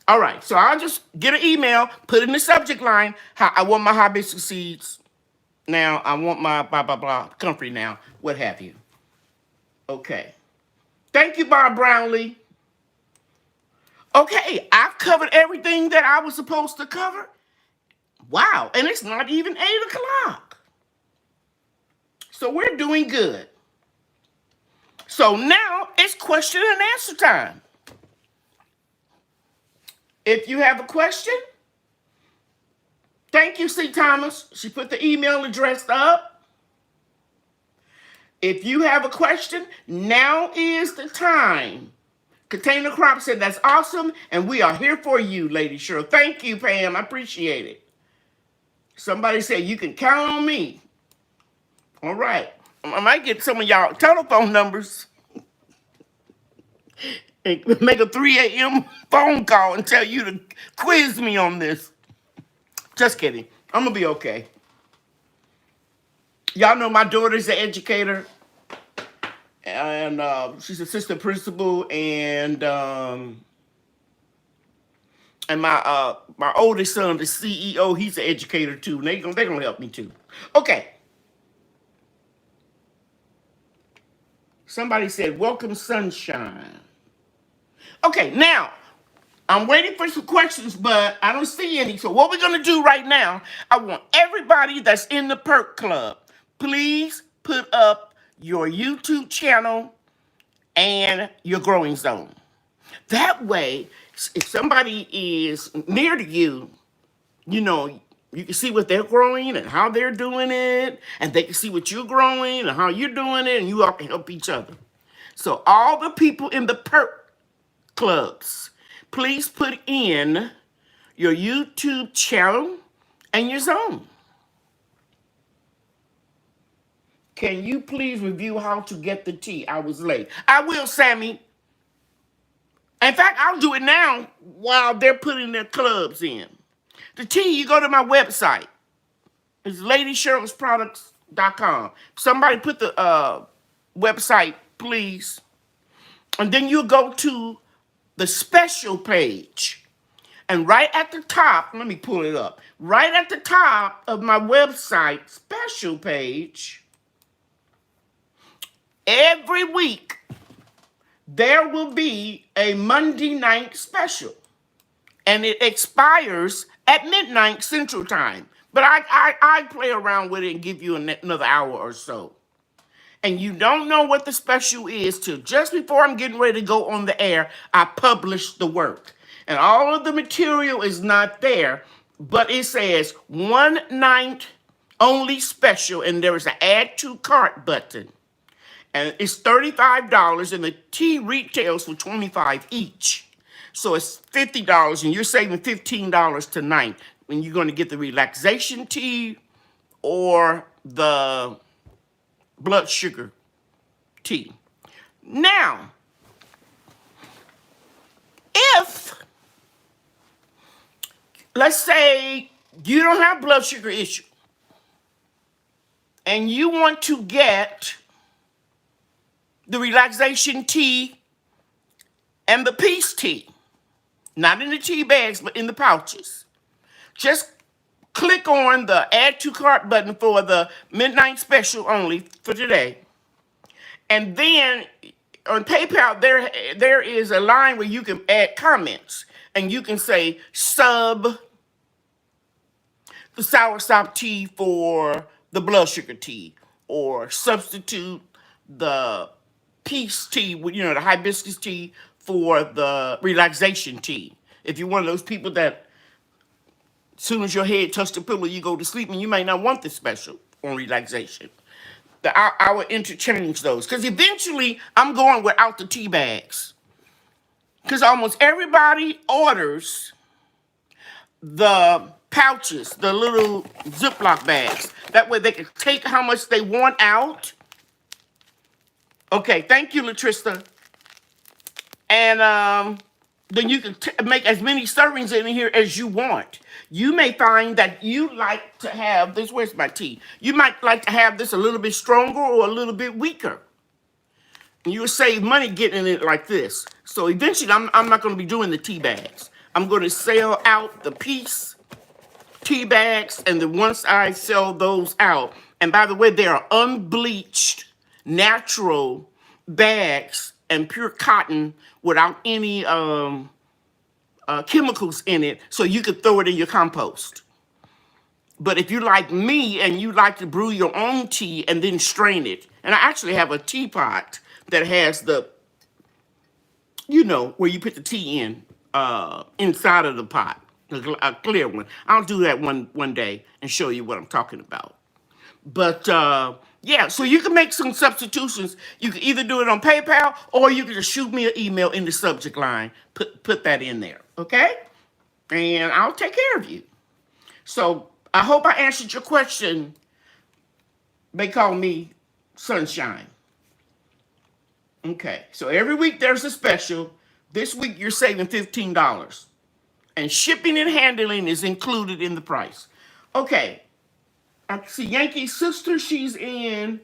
Speaker 1: All right. So I'll just get an email, put in the subject line, I want my hibiscus seeds now. I want my blah, blah, blah, comfrey now, what have you. Okay. Thank you, Bob Brownlee. Okay, I've covered everything that I was supposed to cover. Wow, and it's not even 8 o'clock. So we're doing good. So now it's question and answer time. If you have a question, thank you, C. Thomas. She put the email address up. If you have a question, now is the time. Container Crop said, that's awesome, and we are here for you, Lady Cheryl. Thank you, Pam. I appreciate it. Somebody said, you can count on me. All right. I might get some of y'all telephone numbers and make a 3 a.m. phone call and tell you to quiz me on this. Just kidding. I'm going to be okay. Y'all know my daughter's an educator. And she's assistant principal, and my oldest son, the CEO, he's an educator too. And they're gonna help me too. Okay. Somebody said, welcome sunshine. Okay, now I'm waiting for some questions, but I don't see any. So what we're gonna do right now, I want everybody that's in the Perk Club, please put up your YouTube channel and your growing zone. That way, if somebody is near to you, you know, you can see what they're growing and how they're doing it, and they can see what you're growing and how you're doing it, and you all can help each other. So all the people in the Perk Clubs, please put in your YouTube channel and your zone. Can you please review how to get the tea? I was late. I will, Sammy. In fact, I'll do it now while they're putting their clubs in. The tea, you go to my website. It's LadyCherylsNaturalProducts.com. Somebody put the website, please. And then you go to the special page. And right at the top, let me pull it up. Right at the top of my website special page, every week, there will be a Monday night special. And it expires at midnight Central Time. But I play around with it and give you another hour or so. And you don't know what the special is till just before I'm getting ready to go on the air, I publish the work. And all of the material is not there, but it says one night only special, and there is an add to cart button. And it's $35, and the tea retails for $25 each. So it's $50, and you're saving $15 tonight when you're going to get the relaxation tea or the blood sugar tea. Now, if, let's say, you don't have blood sugar issue, and you want to get the relaxation tea and the peace tea, not in the tea bags, but in the pouches, just click on the add to cart button for the midnight special only for today. And then on PayPal, there is a line where you can add comments, and you can say sub the soursop tea for the blood sugar tea, or substitute the peace tea, the hibiscus tea for the relaxation tea. If you're one of those people that as soon as your head touches the pillow, you go to sleep, and you may not want this special on relaxation. I would interchange those, because eventually I'm going without the tea bags, because almost everybody orders the pouches, the little Ziploc bags. That way they can take how much they want out. Okay, thank you, Latrista. And then you can make as many servings in here as you want. You may find that you like to have this. Where's my tea? You might like to have this a little bit stronger or a little bit weaker. You'll save money getting it like this. So eventually, I'm not going to be doing the tea bags. I'm going to sell out the peace tea bags, and then once I sell those out, and by the way, they are unbleached, natural bags and pure cotton without any chemicals in it, so you could throw it in your compost. But if you're like me and you like to brew your own tea and then strain it, and I actually have a teapot that has the, where you put the tea in, inside of the pot, a clear one. I'll do that one day and show you what I'm talking about. But yeah, so you can make some substitutions. You can either do it on PayPal, or you can just shoot me an email in the subject line. Put that in there, okay? And I'll take care of you. So I hope I answered your question. They call me Sunshine. Okay, so every week there's a special. This week you're saving $15. And shipping and handling is included in the price. Okay, I see Yankee's sister. She's in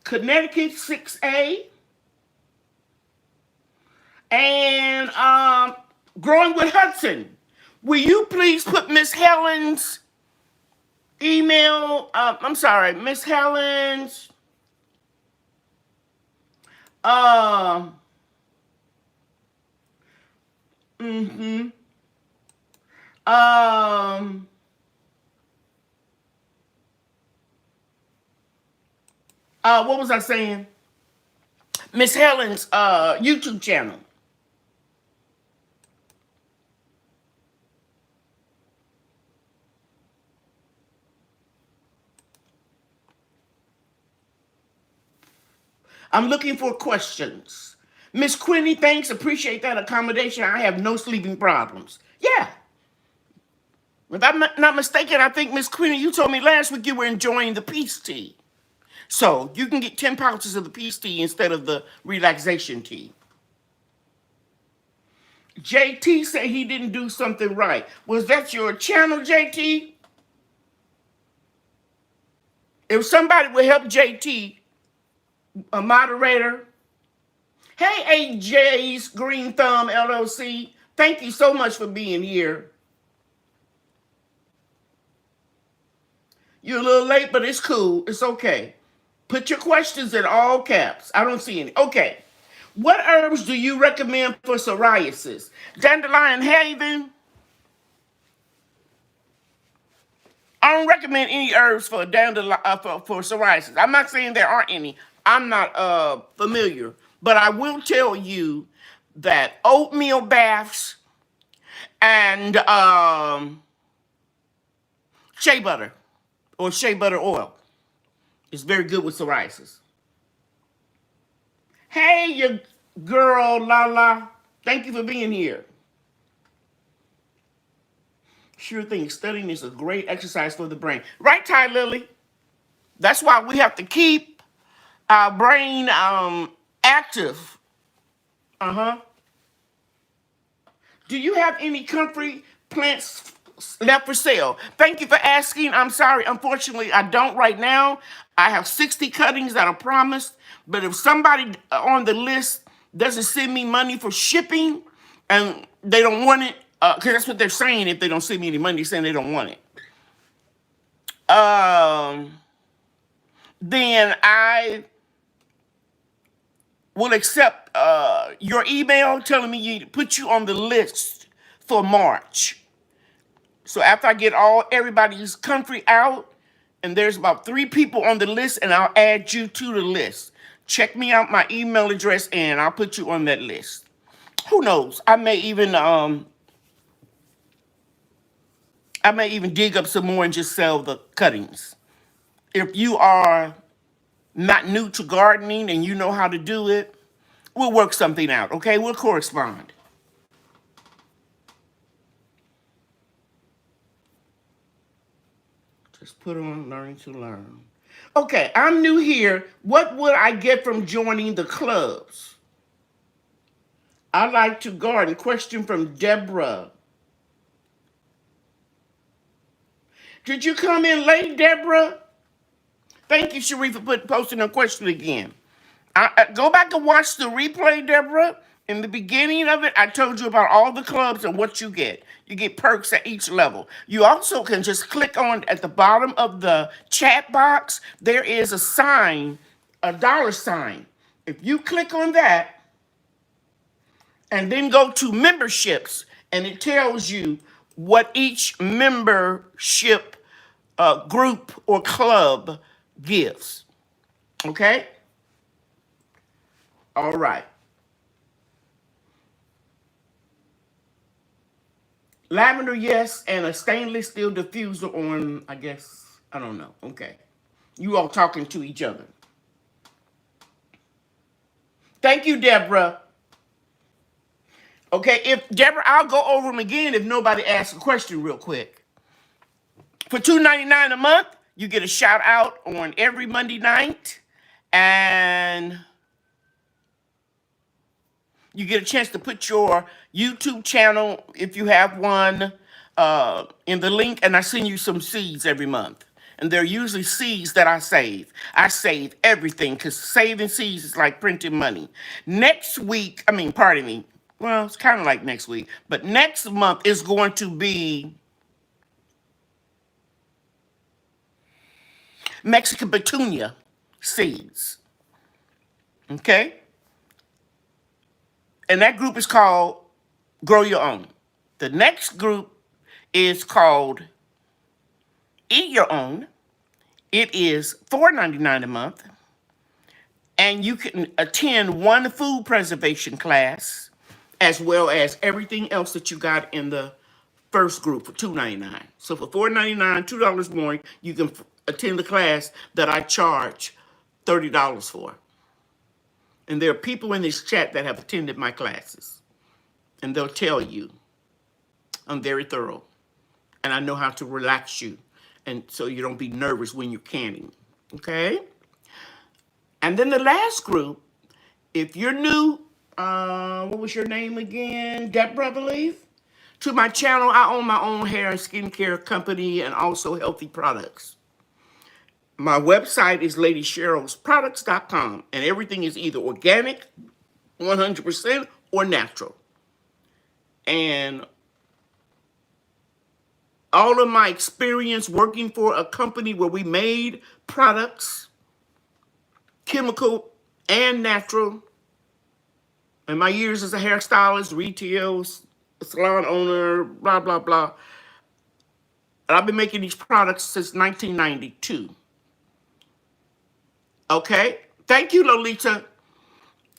Speaker 1: Connecticut 6A. And Growing with Hudson. Will you please put Miss Helen's email? Miss Helen's what was I saying? Miss Helen's YouTube channel. I'm looking for questions. Miss Quinny, thanks. Appreciate that accommodation. I have no sleeping problems. Yeah. If I'm not mistaken, I think, Miss Quinny, you told me last week you were enjoying the peace tea. So you can get 10 pouches of the peace tea instead of the relaxation tea. JT said he didn't do something right. Was that your channel, JT? If somebody would help JT, a moderator. Hey, AJ's Green Thumb LLC. Thank you so much for being here. You're a little late, but it's cool. It's okay. Put your questions in all caps. I don't see any. Okay. What herbs do you recommend for psoriasis? Dandelion Haven. I don't recommend any herbs for for psoriasis. I'm not saying there aren't any. I'm not familiar, but I will tell you that oatmeal baths and shea butter or shea butter oil is very good with psoriasis. Hey, you girl, Lala. Thank you for being here. Sure thing. Studying is a great exercise for the brain. Right, Ty Lily? That's why we have to keep our brain active. Uh-huh. Do you have any comfrey plants left for sale? Thank you for asking. I'm sorry. Unfortunately, I don't right now. I have 60 cuttings that are promised. But if somebody on the list doesn't send me money for shipping and they don't want it, because that's what they're saying if they don't send me any money, they're saying they don't want it. Then I will accept your email telling me you put you on the list for March. So after I get everybody's country out, and there's about 3 people on the list, and I'll add you to the list. Check me out, my email address, and I'll put you on that list. Who knows? I may even dig up some more and just sell the cuttings. If you are not new to gardening and you know how to do it, we'll work something out, okay? We'll correspond. Just put on learning to learn. Okay, I'm new here. What would I get from joining the clubs? I like to garden. Question from Deborah. Did you come in late, Deborah? Thank you, Sheree, for posting a question again. Go back and watch the replay, Deborah. In the beginning of it, I told you about all the clubs and what you get. You get perks at each level. You also can just click on at the bottom of the chat box. There is a sign, a dollar sign. If you click on that and then go to memberships, and it tells you what each membership group or club gives. Okay? All right. Lavender, yes, and a stainless steel diffuser on, I guess, I don't know. Okay. You all talking to each other. Thank you, Deborah. Okay, if Deborah, I'll go over them again if nobody asks a question real quick. For $2.99 a month, you get a shout out on every Monday night, and you get a chance to put your YouTube channel, if you have one, in the link, and I send you some seeds every month. And they're usually seeds that I save. I save everything because saving seeds is like printing money. Next week, pardon me. Well, it's kind of like next week. But next month is going to be Mexican petunia seeds. Okay? And that group is called Grow Your Own. The next group is called Eat Your Own. It is $4.99 a month. And you can attend one food preservation class as well as everything else that you got in the first group for $2.99. So for $4.99, $2 more, you can attend the class that I charge $30 for. And there are people in this chat that have attended my classes. And they'll tell you I'm very thorough. And I know how to relax you. And so you don't be nervous when you're canning. Okay? And then the last group, if you're new, what was your name again? Deborah, I believe. To my channel, I own my own hair and skincare company and also healthy products. My website is LadyCherylsNaturalProducts.com, and everything is either organic, 100%, or natural. And all of my experience working for a company where we made products, chemical and natural, and my years as a hairstylist, retail, salon owner, blah, blah, blah, And I've been making these products since 1992. Okay? Thank you, Lolita.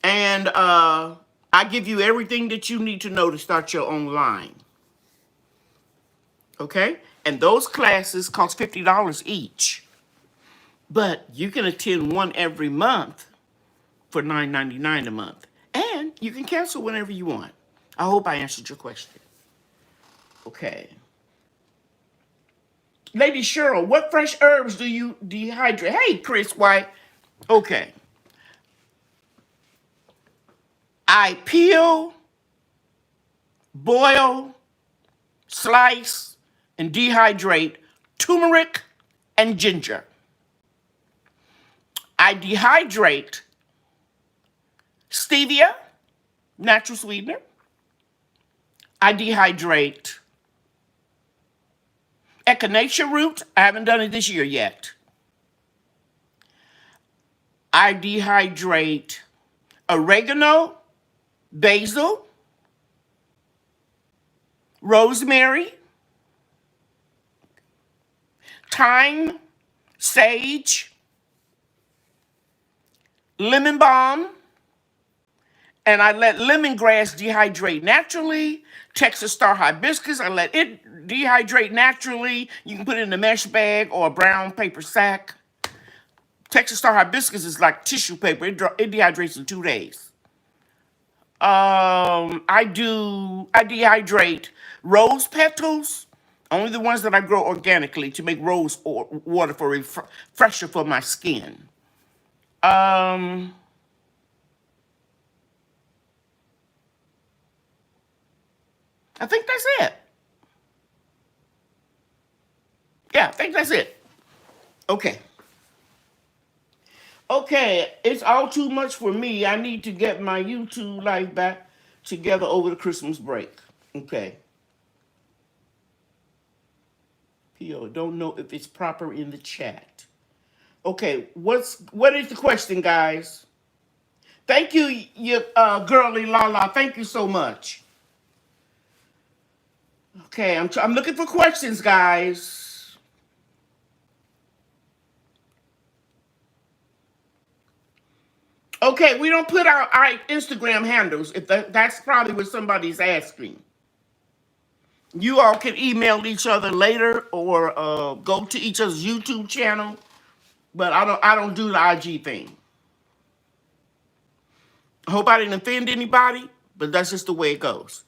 Speaker 1: And I give you everything that you need to know to start your own line. Okay? And those classes cost $50 each. But you can attend one every month for $9.99 a month. And you can cancel whenever you want. I hope I answered your question. Okay. Lady Cheryl, what fresh herbs do you dehydrate? Hey, Chris White. Okay. I peel, boil, slice, and dehydrate turmeric and ginger. I dehydrate stevia, natural sweetener. I dehydrate echinacea root. I haven't done it this year yet. I dehydrate oregano, basil, rosemary, thyme, sage, lemon balm, and I let lemongrass dehydrate naturally. Texas star hibiscus, I let it dehydrate naturally. You can put it in a mesh bag or a brown paper sack. Texas star hibiscus is like tissue paper. It dehydrates in 2 days. I dehydrate rose petals, only the ones that I grow organically to make rose water for refresher for my skin. I think that's it. Yeah, I think that's it. Okay. Okay, it's all too much for me. I need to get my YouTube life back together over the Christmas break. Okay. P.O. Don't know if it's proper in the chat. Okay, what is the question, guys? Thank you, you girly Lala. Thank you so much. Okay, I'm looking for questions, guys. Okay, we don't put our Instagram handles. If that's probably what somebody's asking. You all can email each other later or go to each other's YouTube channel, but I don't do the IG thing. I hope I didn't offend anybody, but that's just the way it goes.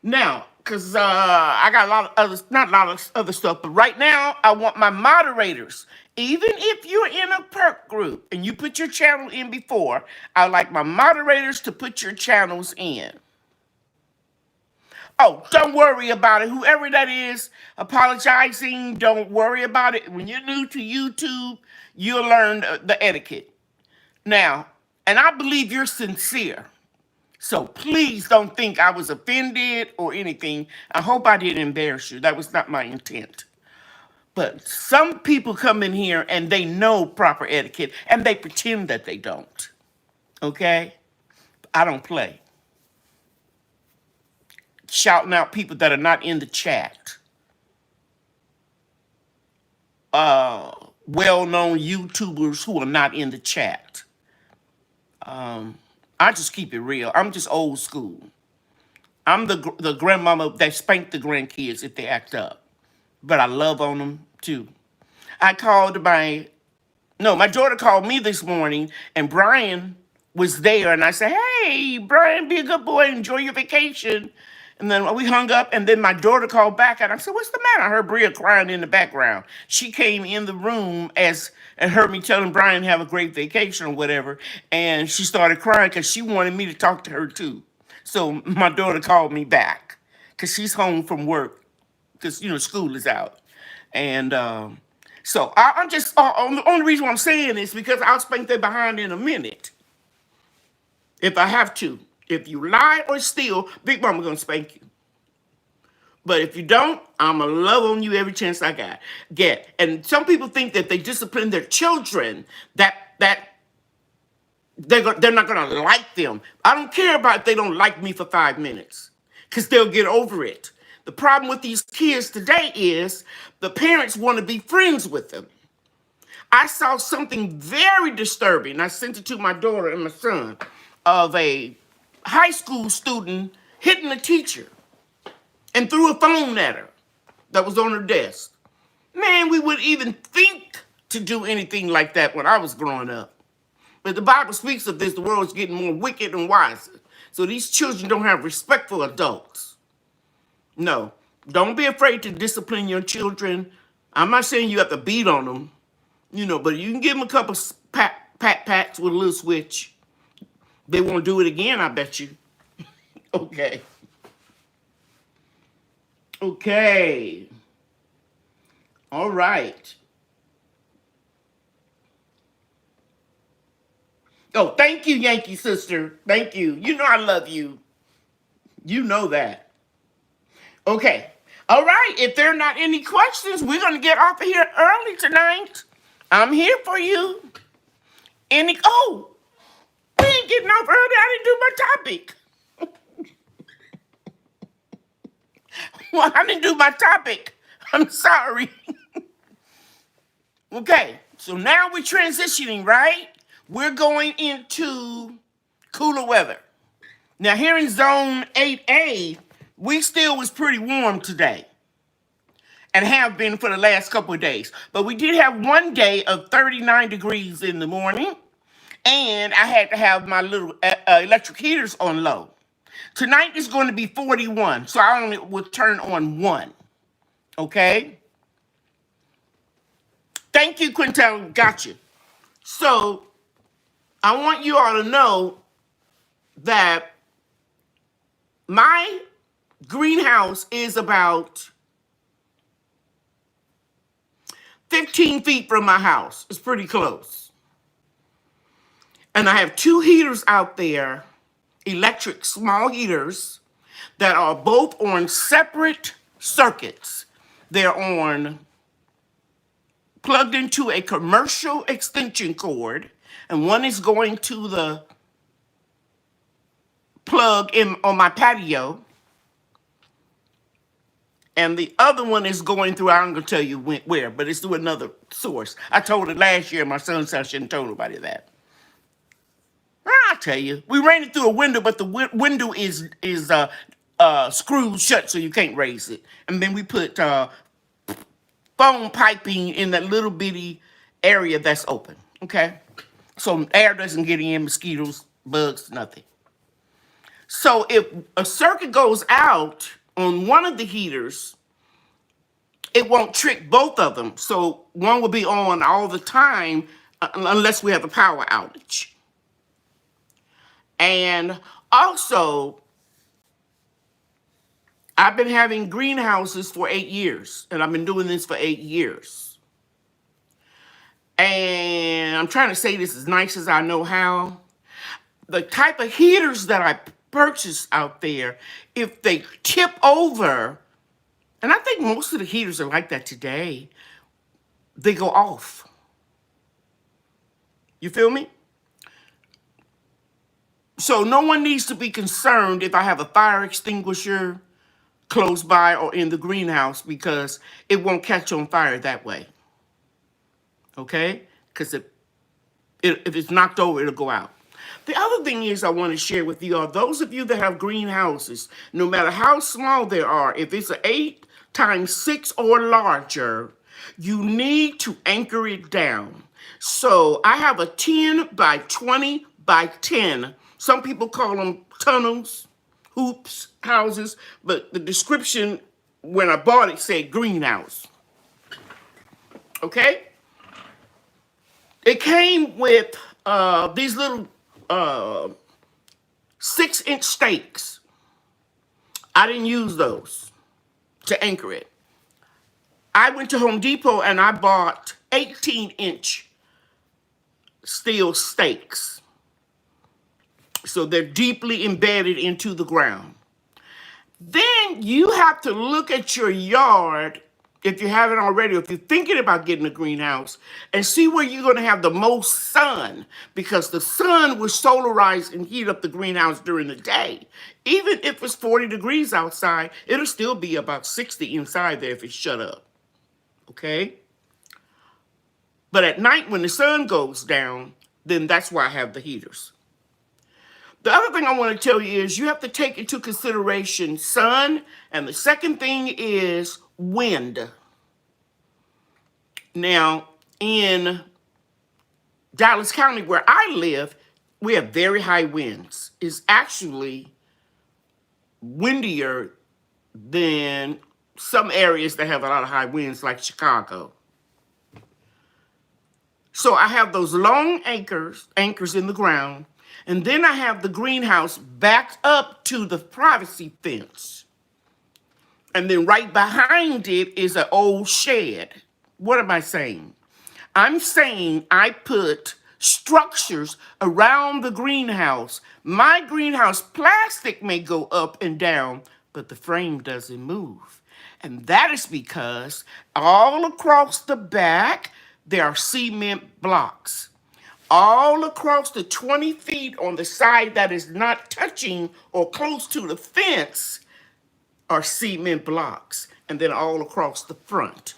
Speaker 1: Now, because I got a lot of other, not a lot of other stuff, but right now I want my moderators, even if you're in a perk group and you put your channel in before, I like my moderators to put your channels in. Oh, don't worry about it. Whoever that is apologizing, don't worry about it. When you're new to YouTube, you'll learn the etiquette. Now, and I believe you're sincere. So please don't think I was offended or anything. I hope I didn't embarrass you. That was not my intent. But some people come in here and they know proper etiquette and they pretend that they don't. Okay? I don't play. Shouting out people that are not in the chat. Well-known YouTubers who are not in the chat. I just keep it real. I'm just old school. I'm the grandmama that spanked the grandkids if they act up. But I love on them too. My daughter called me this morning and Brian was there and I said, hey, Brian, be a good boy, enjoy your vacation. And then we hung up and then my daughter called back and I said, what's the matter? I heard Bria crying in the background. She came in the room and heard me telling Brian have a great vacation or whatever. And she started crying because she wanted me to talk to her too. So my daughter called me back because she's home from work because, school is out. And so I'm just, the only reason why I'm saying this because I'll spank their behind in a minute. If I have to. If you lie or steal, Big Mama gonna spank you. But if you don't, I'ma love on you every chance I get. And some people think that they discipline their children, that they're not gonna like them. I don't care about if they don't like me for 5 minutes, because they'll get over it. The problem with these kids today is the parents want to be friends with them. I saw something very disturbing. I sent it to my daughter and my son of a high school student hitting a teacher and threw a phone at her that was on her desk. Man, we wouldn't even think to do anything like that when I was growing up. But the Bible speaks of this, the world's getting more wicked and wiser. So these children don't have respect for adults. No, don't be afraid to discipline your children. I'm not saying you have to beat on them, but you can give them a couple pats with a little switch. They won't do it again, I bet you. Okay. Okay. All right. Oh, thank you, Yankee sister. Thank you. You know I love you. You know that. Okay. All right. If there are not any questions, we're going to get off of here early tonight. I'm here for you. Oh, we ain't getting off early. I didn't do my topic. Well, I didn't do my topic. I'm sorry. Okay. So now we're transitioning, right? We're going into cooler weather. Now here in zone 8A, we still was pretty warm today and have been for the last couple of days. But we did have one day of 39 degrees in the morning, and I had to have my little electric heaters on low. Tonight is going to be 41, so I only will turn on one. Okay? Thank you, Quintel. Gotcha. So I want you all to know that my greenhouse is about 15 feet from my house. It's pretty close. And I have two heaters out there, electric small heaters, that are both on separate circuits. They're plugged into a commercial extension cord, and one is going to the plug in on my patio, and the other one is going through, I'm going to tell you where, but it's through another source. I told it last year, my son said I shouldn't tell nobody that. I'll tell you, we ran it through a window, but the window is screwed shut so you can't raise it. And then we put foam piping in that little bitty area that's open, okay? So air doesn't get in, mosquitoes, bugs, nothing. So if a circuit goes out on one of the heaters, it won't trick both of them. So one will be on all the time unless we have a power outage. And also, I've been having greenhouses for 8 years, and I've been doing this for 8 years. And I'm trying to say this as nice as I know how. The type of heaters that I purchase out there, if they tip over, and I think most of the heaters are like that today, they go off. You feel me? So no one needs to be concerned if I have a fire extinguisher close by or in the greenhouse, because it won't catch on fire that way. Okay? Because if it's knocked over, it'll go out. The other thing is I want to share with you all, those of you that have greenhouses, no matter how small they are, if it's an 8x6 or larger, you need to anchor it down. So I have a 10 by 20 by 10. Some people call them tunnels, hoops, houses, but the description when I bought it said greenhouse. Okay? It came with these little 6-inch stakes. I didn't use those to anchor it. I went to Home Depot and I bought 18-inch steel stakes. So they're deeply embedded into the ground. Then you have to look at your yard if you haven't already, if you're thinking about getting a greenhouse, and see where you're going to have the most sun, because the sun will solarize and heat up the greenhouse during the day. Even if it's 40 degrees outside, it'll still be about 60 inside there if it's shut up. Okay? But at night when the sun goes down, then that's why I have the heaters. The other thing I want to tell you is you have to take into consideration sun, and the second thing is wind. Now, in Dallas County, where I live, we have very high winds. It's actually windier than some areas that have a lot of high winds, like Chicago. So I have those long anchors in the ground, and then I have the greenhouse backed up to the privacy fence. And then right behind it is an old shed. What am I saying? I'm saying I put structures around the greenhouse. My greenhouse plastic may go up and down, but the frame doesn't move. And that is because all across the back, there are cement blocks. All across the 20 feet on the side that is not touching or close to the fence are cement blocks. And then all across the front.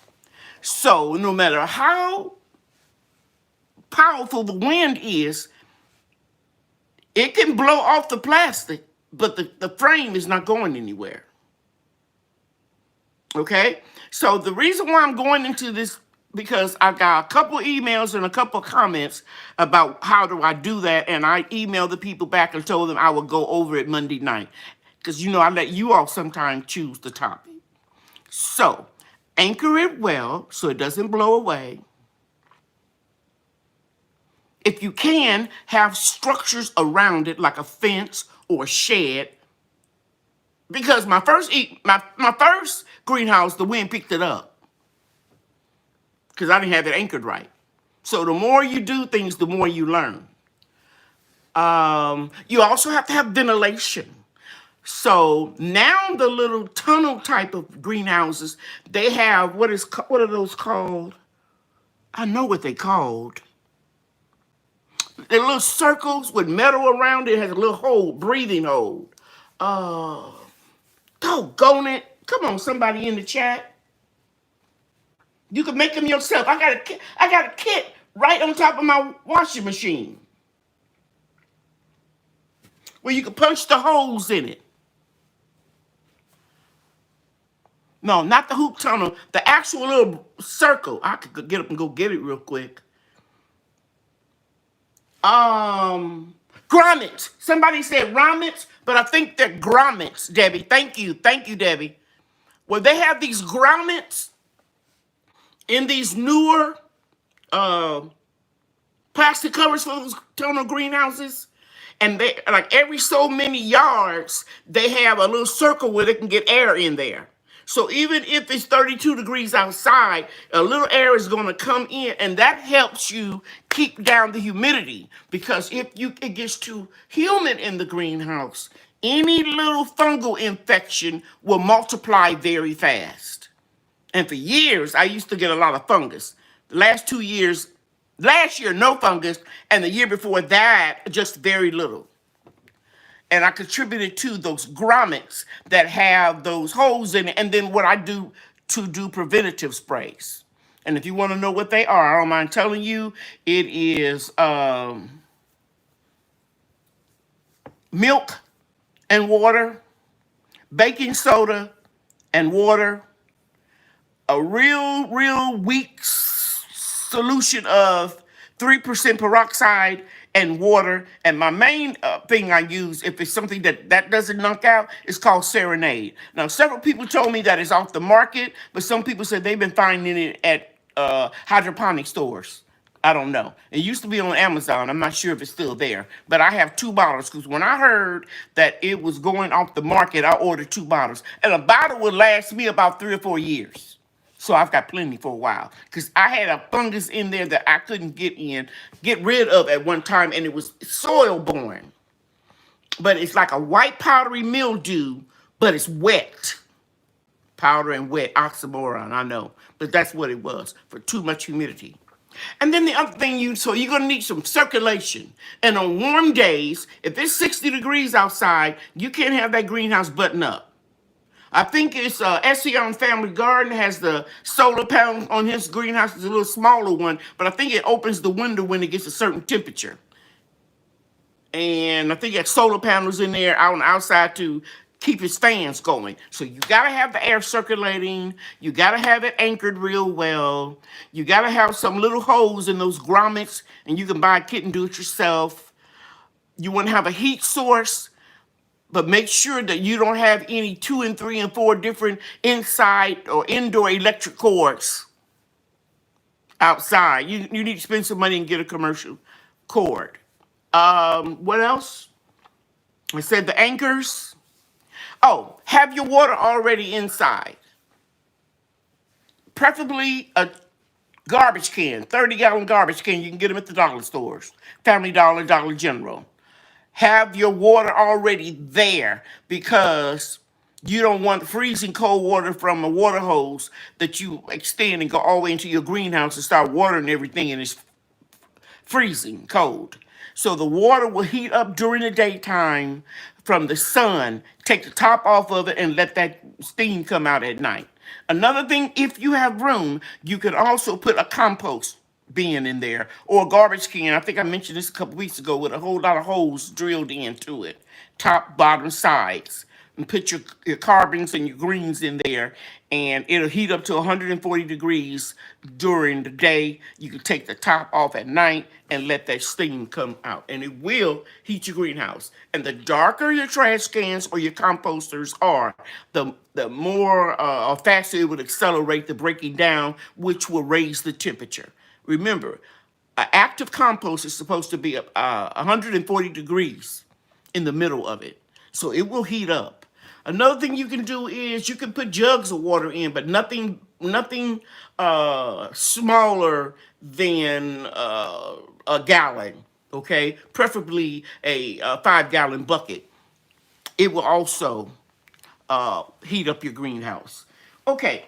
Speaker 1: So no matter how powerful the wind is, it can blow off the plastic, but the frame is not going anywhere. Okay? So the reason why I'm going into this, because I got a couple emails and a couple comments about how do I do that, and I emailed the people back and told them I would go over it Monday night. Because, I let you all sometimes choose the topic. So, anchor it well so it doesn't blow away. If you can, have structures around it like a fence or a shed. Because my first greenhouse, the wind picked it up. Because I didn't have it anchored right. So the more you do things, the more you learn. You also have to have ventilation. So now the little tunnel type of greenhouses, they have, what are those called? I know what they're called. They're little circles with metal around it. It has a little hole, breathing hole. Doggone it. Come on, somebody in the chat. You can make them yourself. I got a kit right on top of my washing machine where you can punch the holes in it. No, not the hoop tunnel. The actual little circle. I could get up and go get it real quick. Grommets. Somebody said grommets, but I think they're grommets, Debbie. Thank you, Debbie. Well, they have these grommets in these newer plastic covers for those tunnel greenhouses. And they, like every so many yards, they have a little circle where they can get air in there. So even if it's 32 degrees outside, a little air is going to come in, and that helps you keep down the humidity. Because if it gets too humid in the greenhouse, any little fungal infection will multiply very fast. And for years, I used to get a lot of fungus. The last 2 years, last year, no fungus, and the year before that, just very little. And I contributed to those grommets that have those holes in it, and then what I do to do preventative sprays. And if you want to know what they are, I don't mind telling you, it is milk and water, baking soda and water, a real weak solution of 3% peroxide and water. And my main thing I use, if it's something that doesn't knock out, is called Serenade. Now, several people told me that it's off the market, but some people said they've been finding it at hydroponic stores. I don't know. It used to be on Amazon. I'm not sure if it's still there. But I have 2 bottles because when I heard that it was going off the market, I ordered 2 bottles. And a bottle would last me about 3 or 4 years. So I've got plenty for a while. Because I had a fungus in there that I couldn't get rid of at one time, and it was soil-borne. But it's like a white powdery mildew, but it's wet. Powder and wet, oxymoron, I know. But that's what it was, for too much humidity. And then the other thing, so you're going to need some circulation. And on warm days, if it's 60 degrees outside, you can't have that greenhouse button up. I think it's SE on Family Garden has the solar panel on his greenhouse. It's a little smaller one, but I think it opens the window when it gets a certain temperature. And I think it has solar panels in there out on the outside to keep his fans going. So you got to have the air circulating. You got to have it anchored real well. You got to have some little holes in those grommets, and you can buy a kit and do it yourself. You want to have a heat source, but make sure that you don't have any 2 and 3 and 4 different inside or indoor electric cords outside. You need to spend some money and get a commercial cord. What else? I said the anchors. Oh, have your water already inside. Preferably a garbage can, 30-gallon garbage can. You can get them at the dollar stores, Family Dollar, Dollar General. Have your water already there, because you don't want freezing cold water from a water hose that you extend and go all the way into your greenhouse and start watering everything, and it's freezing cold. So the water will heat up during the daytime from the sun. Take the top off of it and let that steam come out at night. Another thing, if you have room, you could also put a compost bin in there or a garbage can. I think I mentioned this a couple weeks ago, with a whole lot of holes drilled into it, top, bottom, sides. And put your carbons and your greens in there, and it'll heat up to 140 degrees during the day. You can take the top off at night and let that steam come out, and it will heat your greenhouse. And the darker your trash cans or your composters are, the more or faster it would accelerate the breaking down, which will raise the temperature. Remember, an active compost is supposed to be 140 degrees in the middle of it, so it will heat up. Another thing you can do is you can put jugs of water in, but nothing smaller than a gallon, okay? Preferably a 5-gallon bucket. It will also heat up your greenhouse. Okay.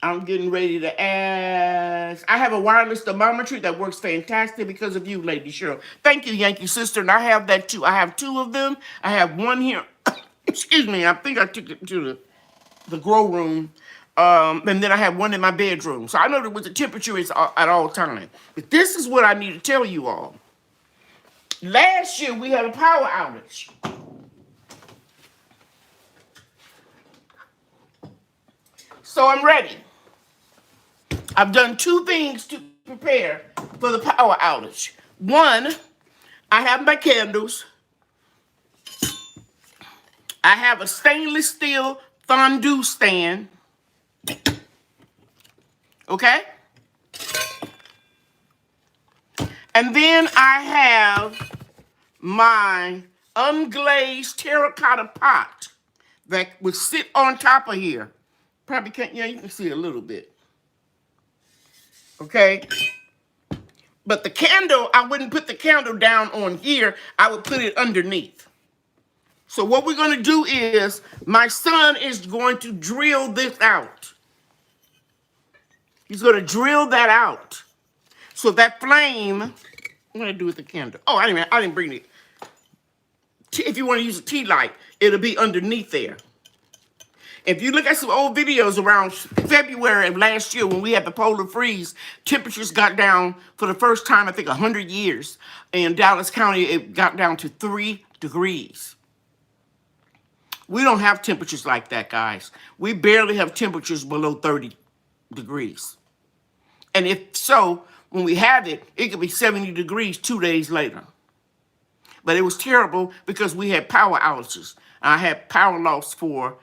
Speaker 1: I'm getting ready to ask. I have a wireless thermometer that works fantastic because of you, Lady Cheryl. Thank you, Yankee Sister. And I have that too. I have 2 of them. I have one here. Excuse me. I think I took it to the grow room. And then I have one in my bedroom. So I know what the temperature is at all times. But this is what I need to tell you all. Last year, we had a power outage. So I'm ready. I've done 2 things to prepare for the power outage. One, I have my candles. I have a stainless steel fondue stand. Okay? And then I have my unglazed terracotta pot that would sit on top of here. Probably can't, yeah, you can see a little bit. Okay? But the candle, I wouldn't put the candle down on here. I would put it underneath. So what we're going to do is, my son is going to drill this out. He's going to drill that out. So that flame, what do I do with the candle? Oh, I didn't bring it. If you want to use a tea light, it'll be underneath there. If you look at some old videos around February of last year when we had the polar freeze, temperatures got down for the first time, I think, 100 years. In Dallas County, it got down to 3 degrees. We don't have temperatures like that, guys. We barely have temperatures below 30 degrees. And if so, when we have it, it could be 70 degrees 2 days later. But it was terrible because we had power outages. I had power loss for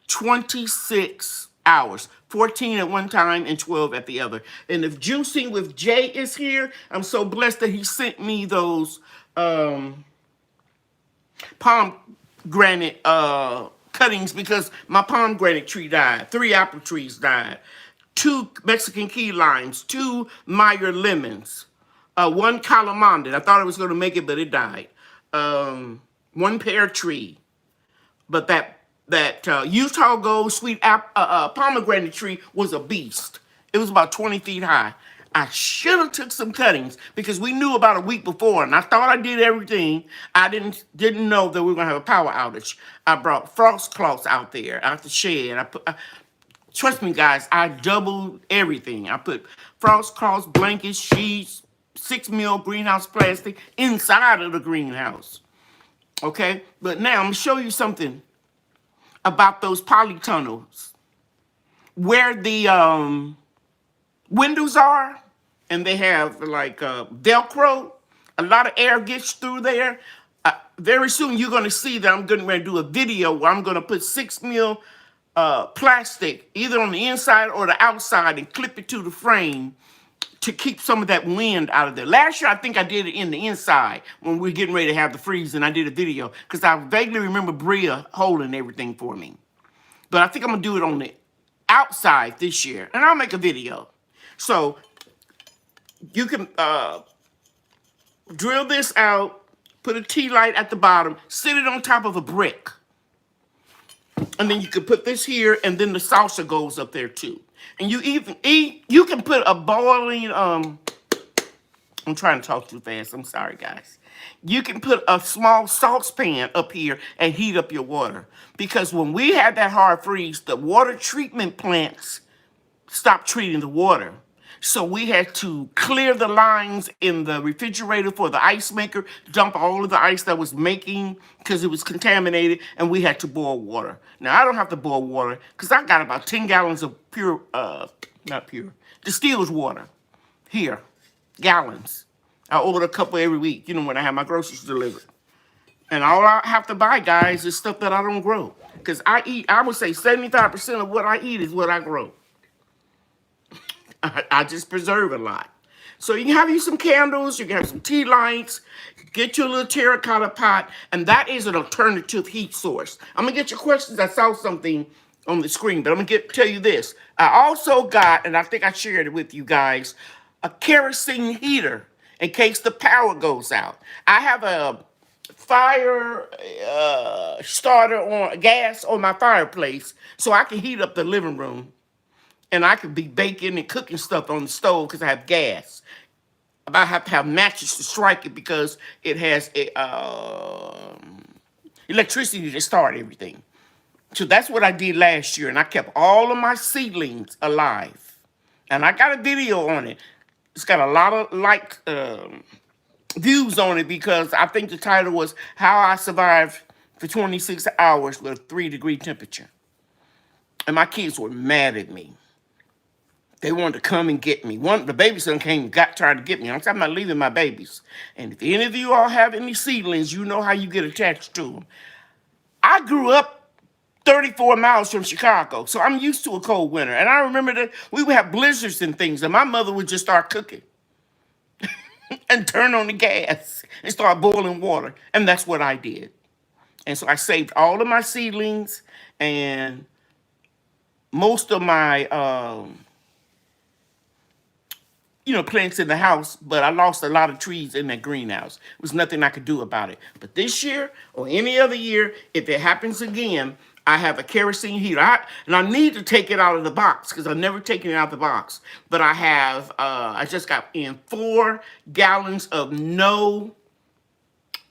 Speaker 1: 26 hours, 14 at one time and 12 at the other. And if Juicing with Jay is here, I'm so blessed that he sent me those pomegranate cuttings, because my pomegranate tree died. 3 apple trees died. 2 Mexican key limes, 2 Meyer lemons, 1 calamondin. I thought it was going to make it, but it died. 1 pear tree. But that that Utah Gold sweet pomegranate tree was a beast. It was about 20 feet high. I should have took some cuttings because we knew about a week before, and I thought I did everything. I didn't know that we were gonna have a power outage. I brought frost cloths out there, out the shed. Trust me, guys, I doubled everything. I put frost cloths, blankets, sheets, 6 mil greenhouse plastic inside of the greenhouse. Okay, but now I'm gonna show you something about those polytunnels where the windows are, and they have like Velcro. A lot of air gets through there. Very soon you're going to see that I'm going to do a video where I'm going to put 6 mil plastic either on the inside or the outside and clip it to the frame to keep some of that wind out of there. Last year, I think I did it in the inside when we were getting ready to have the freeze, and I did a video because I vaguely remember Bria holding everything for me. But I think I'm going to do it on the outside this year, and I'll make a video. So you can drill this out, put a tea light at the bottom, sit it on top of a brick. And then you can put this here, and then the salsa goes up there too. And you can put a boiling, I'm trying to talk too fast, I'm sorry guys. You can put a small saucepan up here and heat up your water. Because when we had that hard freeze, the water treatment plants stopped treating the water. So we had to clear the lines in the refrigerator for the ice maker, dump all of the ice that was making because it was contaminated, and we had to boil water. Now, I don't have to boil water because I got about 10 gallons of pure, not pure, distilled water here, gallons. I order a couple every week, you know, when I have my groceries delivered. And all I have to buy, guys, is stuff that I don't grow. Because I would say 75% of what I eat is what I grow. I just preserve a lot. So you can have you some candles, you can have some tea lights, get your little terracotta pot, and that is an alternative heat source. I'm going to get your questions. I saw something on the screen, but I'm going to tell you this. I also got, and I think I shared it with you guys, a kerosene heater in case the power goes out. I have a fire starter on gas on my fireplace so I can heat up the living room. And I could be baking and cooking stuff on the stove because I have gas. I have to have matches to strike it because it has electricity to start everything. So that's what I did last year. And I kept all of my seedlings alive. And I got a video on it. It's got a lot of views on it because I think the title was How I Survived for 26 Hours with a 3-degree temperature. And my kids were mad at me. They wanted to come and get me. The babysitter came and tried to get me. I'm talking about leaving my babies. And if any of you all have any seedlings, you know how you get attached to them. I grew up 34 miles from Chicago, so I'm used to a cold winter. And I remember that we would have blizzards and things, and my mother would just start cooking and turn on the gas and start boiling water. And that's what I did. And so I saved all of my seedlings and most of my plants in the house, but I lost a lot of trees in that greenhouse. There was nothing I could do about it. But this year or any other year, if it happens again, I have a kerosene heater. And I need to take it out of the box because I've never taken it out of the box. But I have, I just got in 4 gallons of no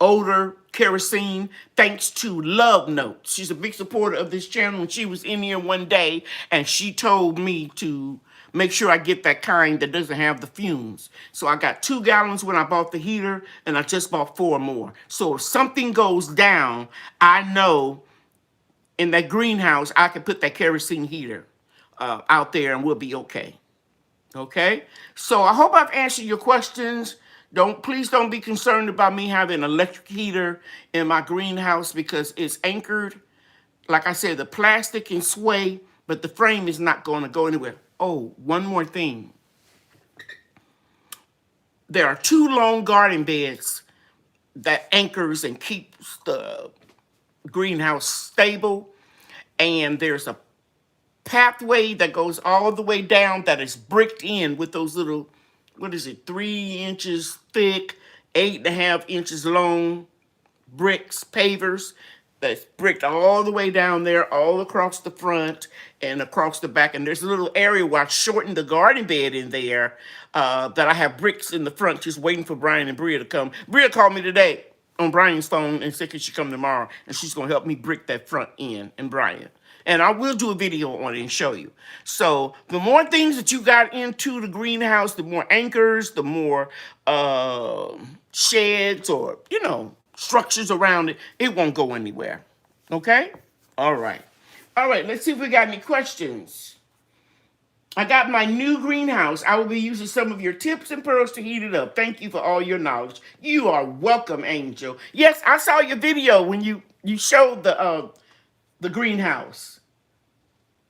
Speaker 1: odor kerosene thanks to Love Notes. She's a big supporter of this channel, and she was in here one day and she told me to make sure I get that kind that doesn't have the fumes. So I got 2 gallons when I bought the heater, and I just bought 4 more. So if something goes down, I know in that greenhouse I can put that kerosene heater out there and we'll be okay. Okay? So I hope I've answered your questions. Please don't be concerned about me having an electric heater in my greenhouse because it's anchored. Like I said, the plastic can sway, but the frame is not going to go anywhere. Oh, one more thing. There are 2 long garden beds that anchors and keeps the greenhouse stable. And there's a pathway that goes all the way down that is bricked in with those little, 3 inches thick, 8.5 inches long bricks, pavers. that's bricked all the way down there, all across the front and across the back. And there's a little area where I shortened the garden bed in there that I have bricks in the front, just waiting for Brian and Bria to come. Bria called me today on Brian's phone and said, "Can she come tomorrow?" And she's going to help me brick that front in and Brian. And I will do a video on it and show you. So the more things that you got into the greenhouse, the more anchors, the more sheds or, structures around it, it won't go anywhere. Okay? All right. All right, let's see if we got any questions. I got my new greenhouse. I will be using some of your tips and pearls to heat it up. Thank you for all your knowledge. You are welcome, Angel. Yes, I saw your video when you showed the greenhouse.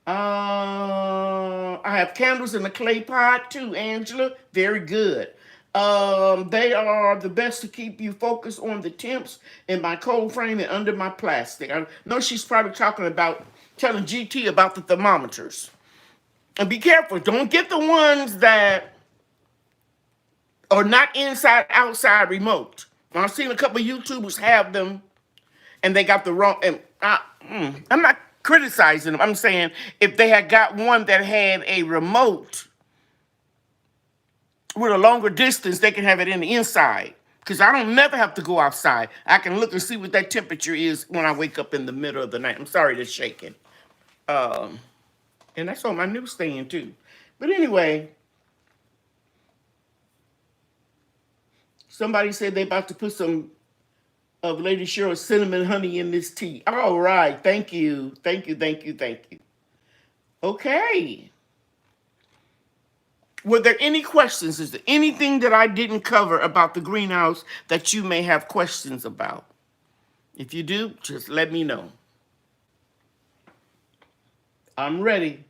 Speaker 1: I have candles in the clay pot too, Angela. Very good. They are the best to keep you focused on the temps in my cold frame and under my plastic. I know she's probably telling GT about the thermometers. And be careful. Don't get the ones that are not inside-outside remote. I've seen a couple of YouTubers have them, and they got the wrong. And I'm not criticizing them. I'm saying if they had got one that had a remote with a longer distance, they can have it in the inside. Because I don't never have to go outside. I can look and see what that temperature is when I wake up in the middle of the night. I'm sorry, that's shaking. And that's on my newsstand too. But anyway, somebody said they about to put some of Lady Cheryl's cinnamon honey in this tea. All right, thank you. Thank you, thank you, thank you. Okay. Were there any questions? Is there anything that I didn't cover about the greenhouse that you may have questions about? If you do, just let me know. I'm ready.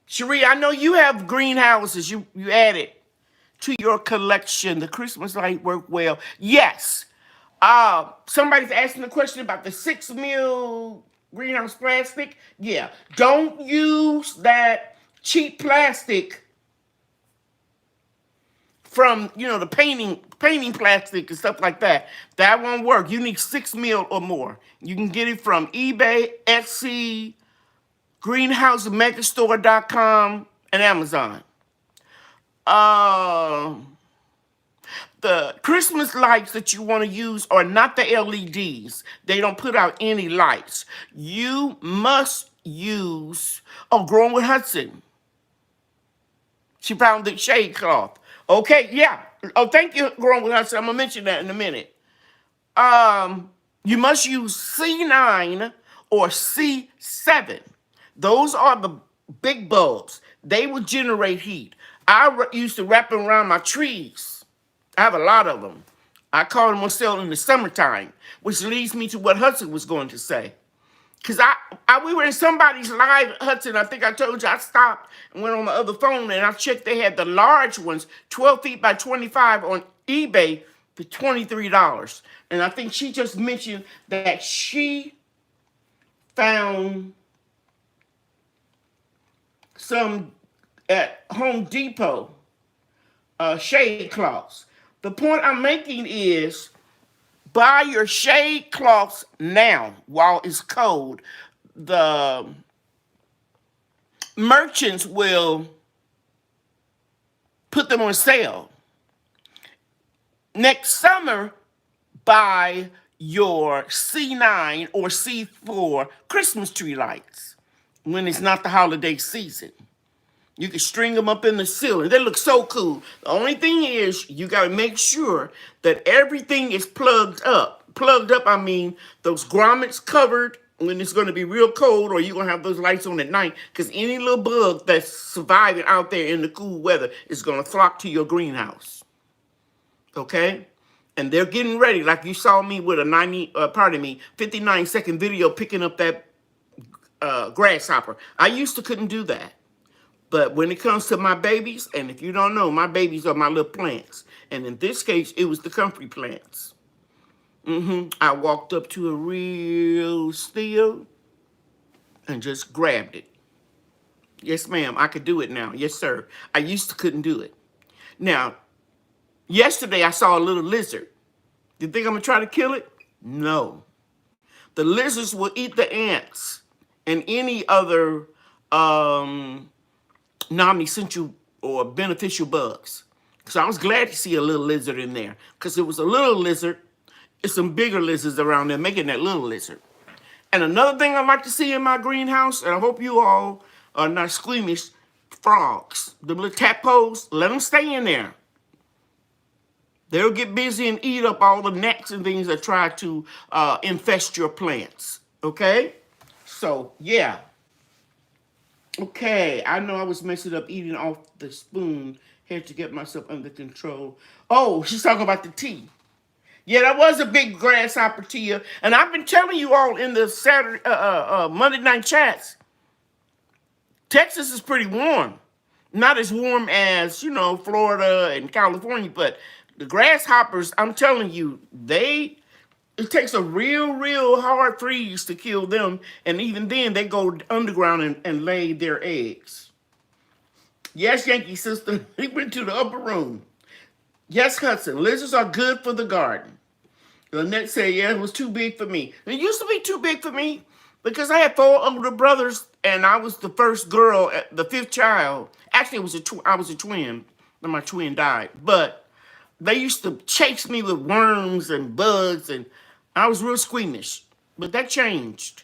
Speaker 1: Cherie, I know you have greenhouses. You added to your collection. The Christmas light work well. Yes. Somebody's asking a question about the 6 mil greenhouse plastic. Yeah. Don't use that cheap plastic from, the painting plastic and stuff like that. That won't work. You need 6 mil or more. You can get it from eBay, Etsy, greenhousemegastore.com, and Amazon. The Christmas lights that you want to use are not the LEDs. They don't put out any lights. You must use, Growing with Hudson. She found the shade cloth. Okay, yeah. Oh, thank you, Growing with Hudson. I'm going to mention that in a minute. You must use C9 or C7. Those are the big bulbs. They will generate heat. I used to wrap them around my trees. I have a lot of them. I call them on sale in the summertime, which leads me to what Hudson was going to say. Because we were in somebody's live, Hudson. I think I told you I stopped and went on my other phone and I checked. They had the large ones, 12 feet by 25 on eBay for $23. And I think she just mentioned that she found some at Home Depot shade cloths. The point I'm making is buy your shade cloths now while it's cold. The merchants will put them on sale. Next summer, buy your C9 or C4 Christmas tree lights when it's not the holiday season. You can string them up in the ceiling. They look so cool. The only thing is you got to make sure that everything is plugged up. Plugged up, I mean those grommets covered when it's going to be real cold, or you're going to have those lights on at night, because any little bug that's surviving out there in the cool weather is going to flock to your greenhouse. Okay? And they're getting ready, like you saw me with a 59-second video picking up that grasshopper. I used to couldn't do that. But when it comes to my babies, and if you don't know, my babies are my little plants. And in this case, it was the comfrey plants. I walked up to a real steel and just grabbed it. Yes, ma'am, I could do it now. Yes, sir. I used to couldn't do it. Now, yesterday I saw a little lizard. You think I'm going to try to kill it? No. The lizards will eat the ants and any other non-essential or beneficial bugs. So I was glad to see a little lizard in there because it was a little lizard. It's some bigger lizards around there making that little lizard. And another thing I like to see in my greenhouse, and I hope you all are not squeamish, frogs. The little tadpoles, let them stay in there. They'll get busy and eat up all the gnats and things that try to infest your plants. Okay? So, yeah. Okay, I know I was messing up eating off the spoon. Had to get myself under control. Oh, she's talking about the tea. Yeah, that was a big grasshopper tea. And I've been telling you all in the Saturday, Monday night chats, Texas is pretty warm. Not as warm as, Florida and California, but the grasshoppers, I'm telling you, it takes a real hard freeze to kill them. And even then, they go underground and lay their eggs. Yes, Yankee sister, he went to the upper room. Yes, Hudson, lizards are good for the garden. Lynette said, yeah, it was too big for me. It used to be too big for me because I had 4 older brothers and I was the first girl, the 5th child. Actually, I was a twin, and my twin died. But they used to chase me with worms and bugs, and I was real squeamish. But that changed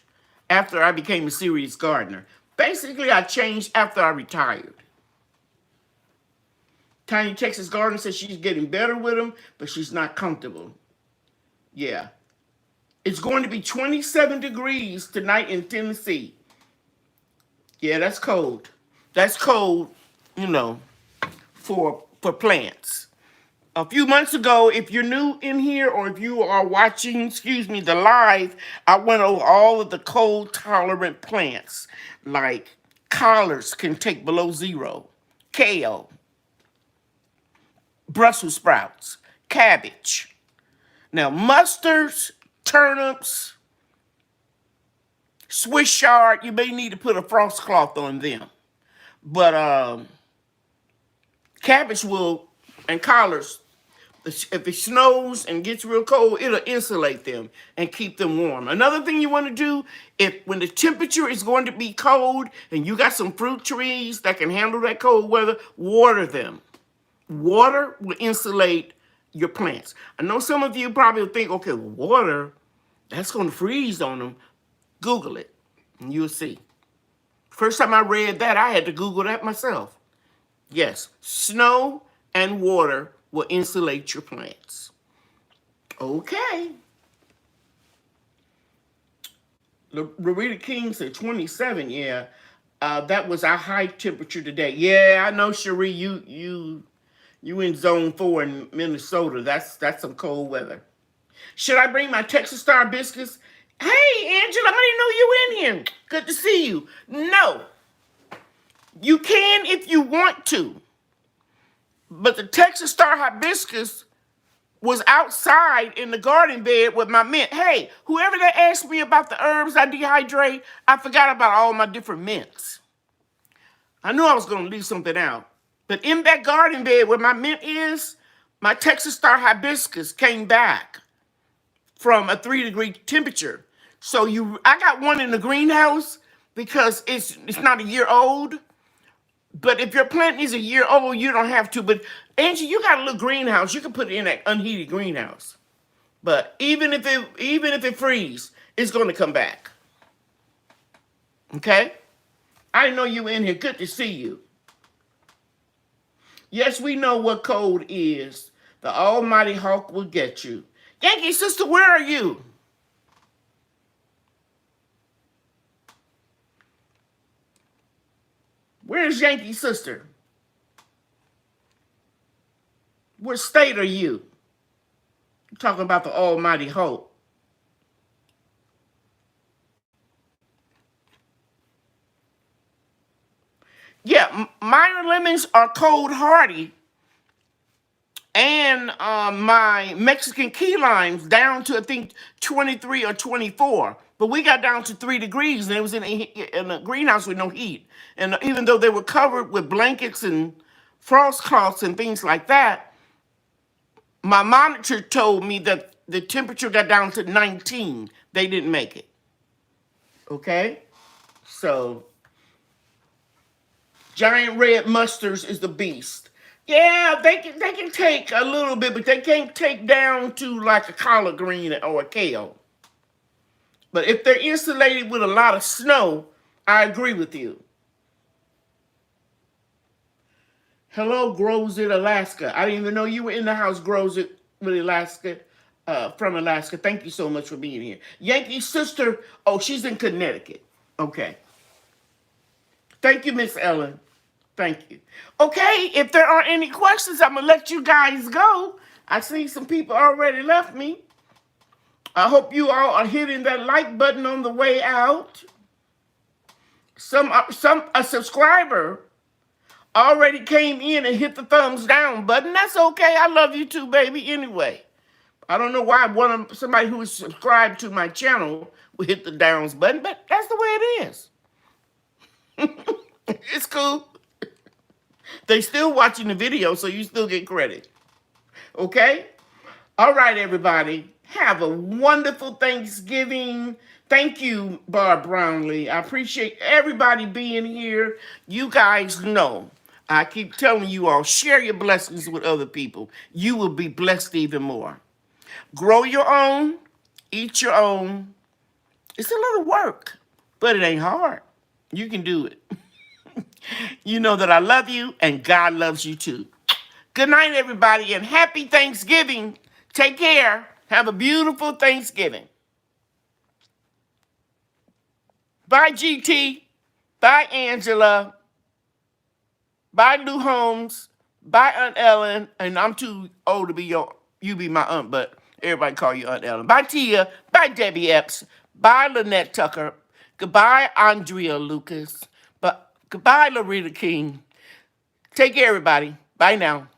Speaker 1: after I became a serious gardener. Basically, I changed after I retired. Tiny Texas Garden says she's getting better with them, but she's not comfortable. Yeah. It's going to be 27 degrees tonight in Tennessee. Yeah, that's cold. That's cold, for plants. A few months ago, if you're new in here or if you are watching, the live, I went over all of the cold tolerant plants. Like collards can take below 0, kale, Brussels sprouts, cabbage. Now, mustards, turnips, Swiss chard, you may need to put a frost cloth on them. But cabbage and collards, if it snows and gets real cold, it'll insulate them and keep them warm. Another thing you want to do, when the temperature is going to be cold and you got some fruit trees that can handle that cold weather, water them. Water will insulate your plants. I know some of you probably think, okay, water, that's going to freeze on them. Google it, and you'll see. First time I read that, I had to Google that myself. Yes, snow and water will insulate your plants. Okay. Loretta King said 27, yeah. That was our high temperature today. Yeah, I know, Cherie, you in zone 4 in Minnesota. That's some cold weather. Should I bring my Texas Star biscuits? Hey, Angela, I didn't know you were in here. Good to see you. No. You can if you want to. But the Texas Star hibiscus was outside in the garden bed with my mint. Hey, whoever that asked me about the herbs I dehydrate, I forgot about all my different mints. I knew I was going to leave something out. But in that garden bed where my mint is, my Texas Star hibiscus came back from a 3-degree temperature. So I got one in the greenhouse because it's not a year old. But if your plant is a year old, you don't have to. But Angie, you got a little greenhouse. You can put it in an unheated greenhouse. But even if it freezes, it's going to come back. Okay? I didn't know you were in here. Good to see you. Yes, we know what cold is. The almighty hawk will get you. Yankee sister, where are you? Where's Yankee sister? What state are you? I'm talking about the almighty hawk. Yeah, minor lemons are cold hardy. And my Mexican key limes down to, I think, 23 or 24. But we got down to 3 degrees, and it was in a greenhouse with no heat. And even though they were covered with blankets and frost cloths and things like that, my monitor told me that the temperature got down to 19, they didn't make it. Okay? So, giant red mustards is the beast. Yeah, they can take a little bit, but they can't take down to like a collard green or a kale. But if they're insulated with a lot of snow, I agree with you. Hello, Grows It, Alaska. I didn't even know you were in the house, Grows It with Alaska, from Alaska. Thank you so much for being here. Yankee sister, oh, she's in Connecticut. Okay. Thank you, Miss Ellen. Thank you. Okay, if there aren't any questions, I'm going to let you guys go. I see some people already left me. I hope you all are hitting that like button on the way out. A subscriber already came in and hit the thumbs down button. That's okay. I love you too, baby, anyway. I don't know why somebody who is subscribed to my channel would hit the downs button, but that's the way it is. It's cool. They still watching the video, so you still get credit. Okay? All right, everybody. Have a wonderful Thanksgiving. Thank you, Barb Brownlee. I appreciate everybody being here. You guys know, I keep telling you all, share your blessings with other people. You will be blessed even more. Grow your own. Eat your own. It's a little work, but it ain't hard. You can do it. You know that I love you and God loves you too. Good night, everybody, and happy Thanksgiving. Take care. Have a beautiful Thanksgiving. Bye, GT. Bye, Angela. Bye, Lou Holmes. Bye, Aunt Ellen. And I'm too old to be you be my aunt, but everybody call you Aunt Ellen. Bye, Tia. Bye, Debbie Epps. Bye, Lynette Tucker. Goodbye, Andrea Lucas. Goodbye, Loretta King. Take care, everybody. Bye now.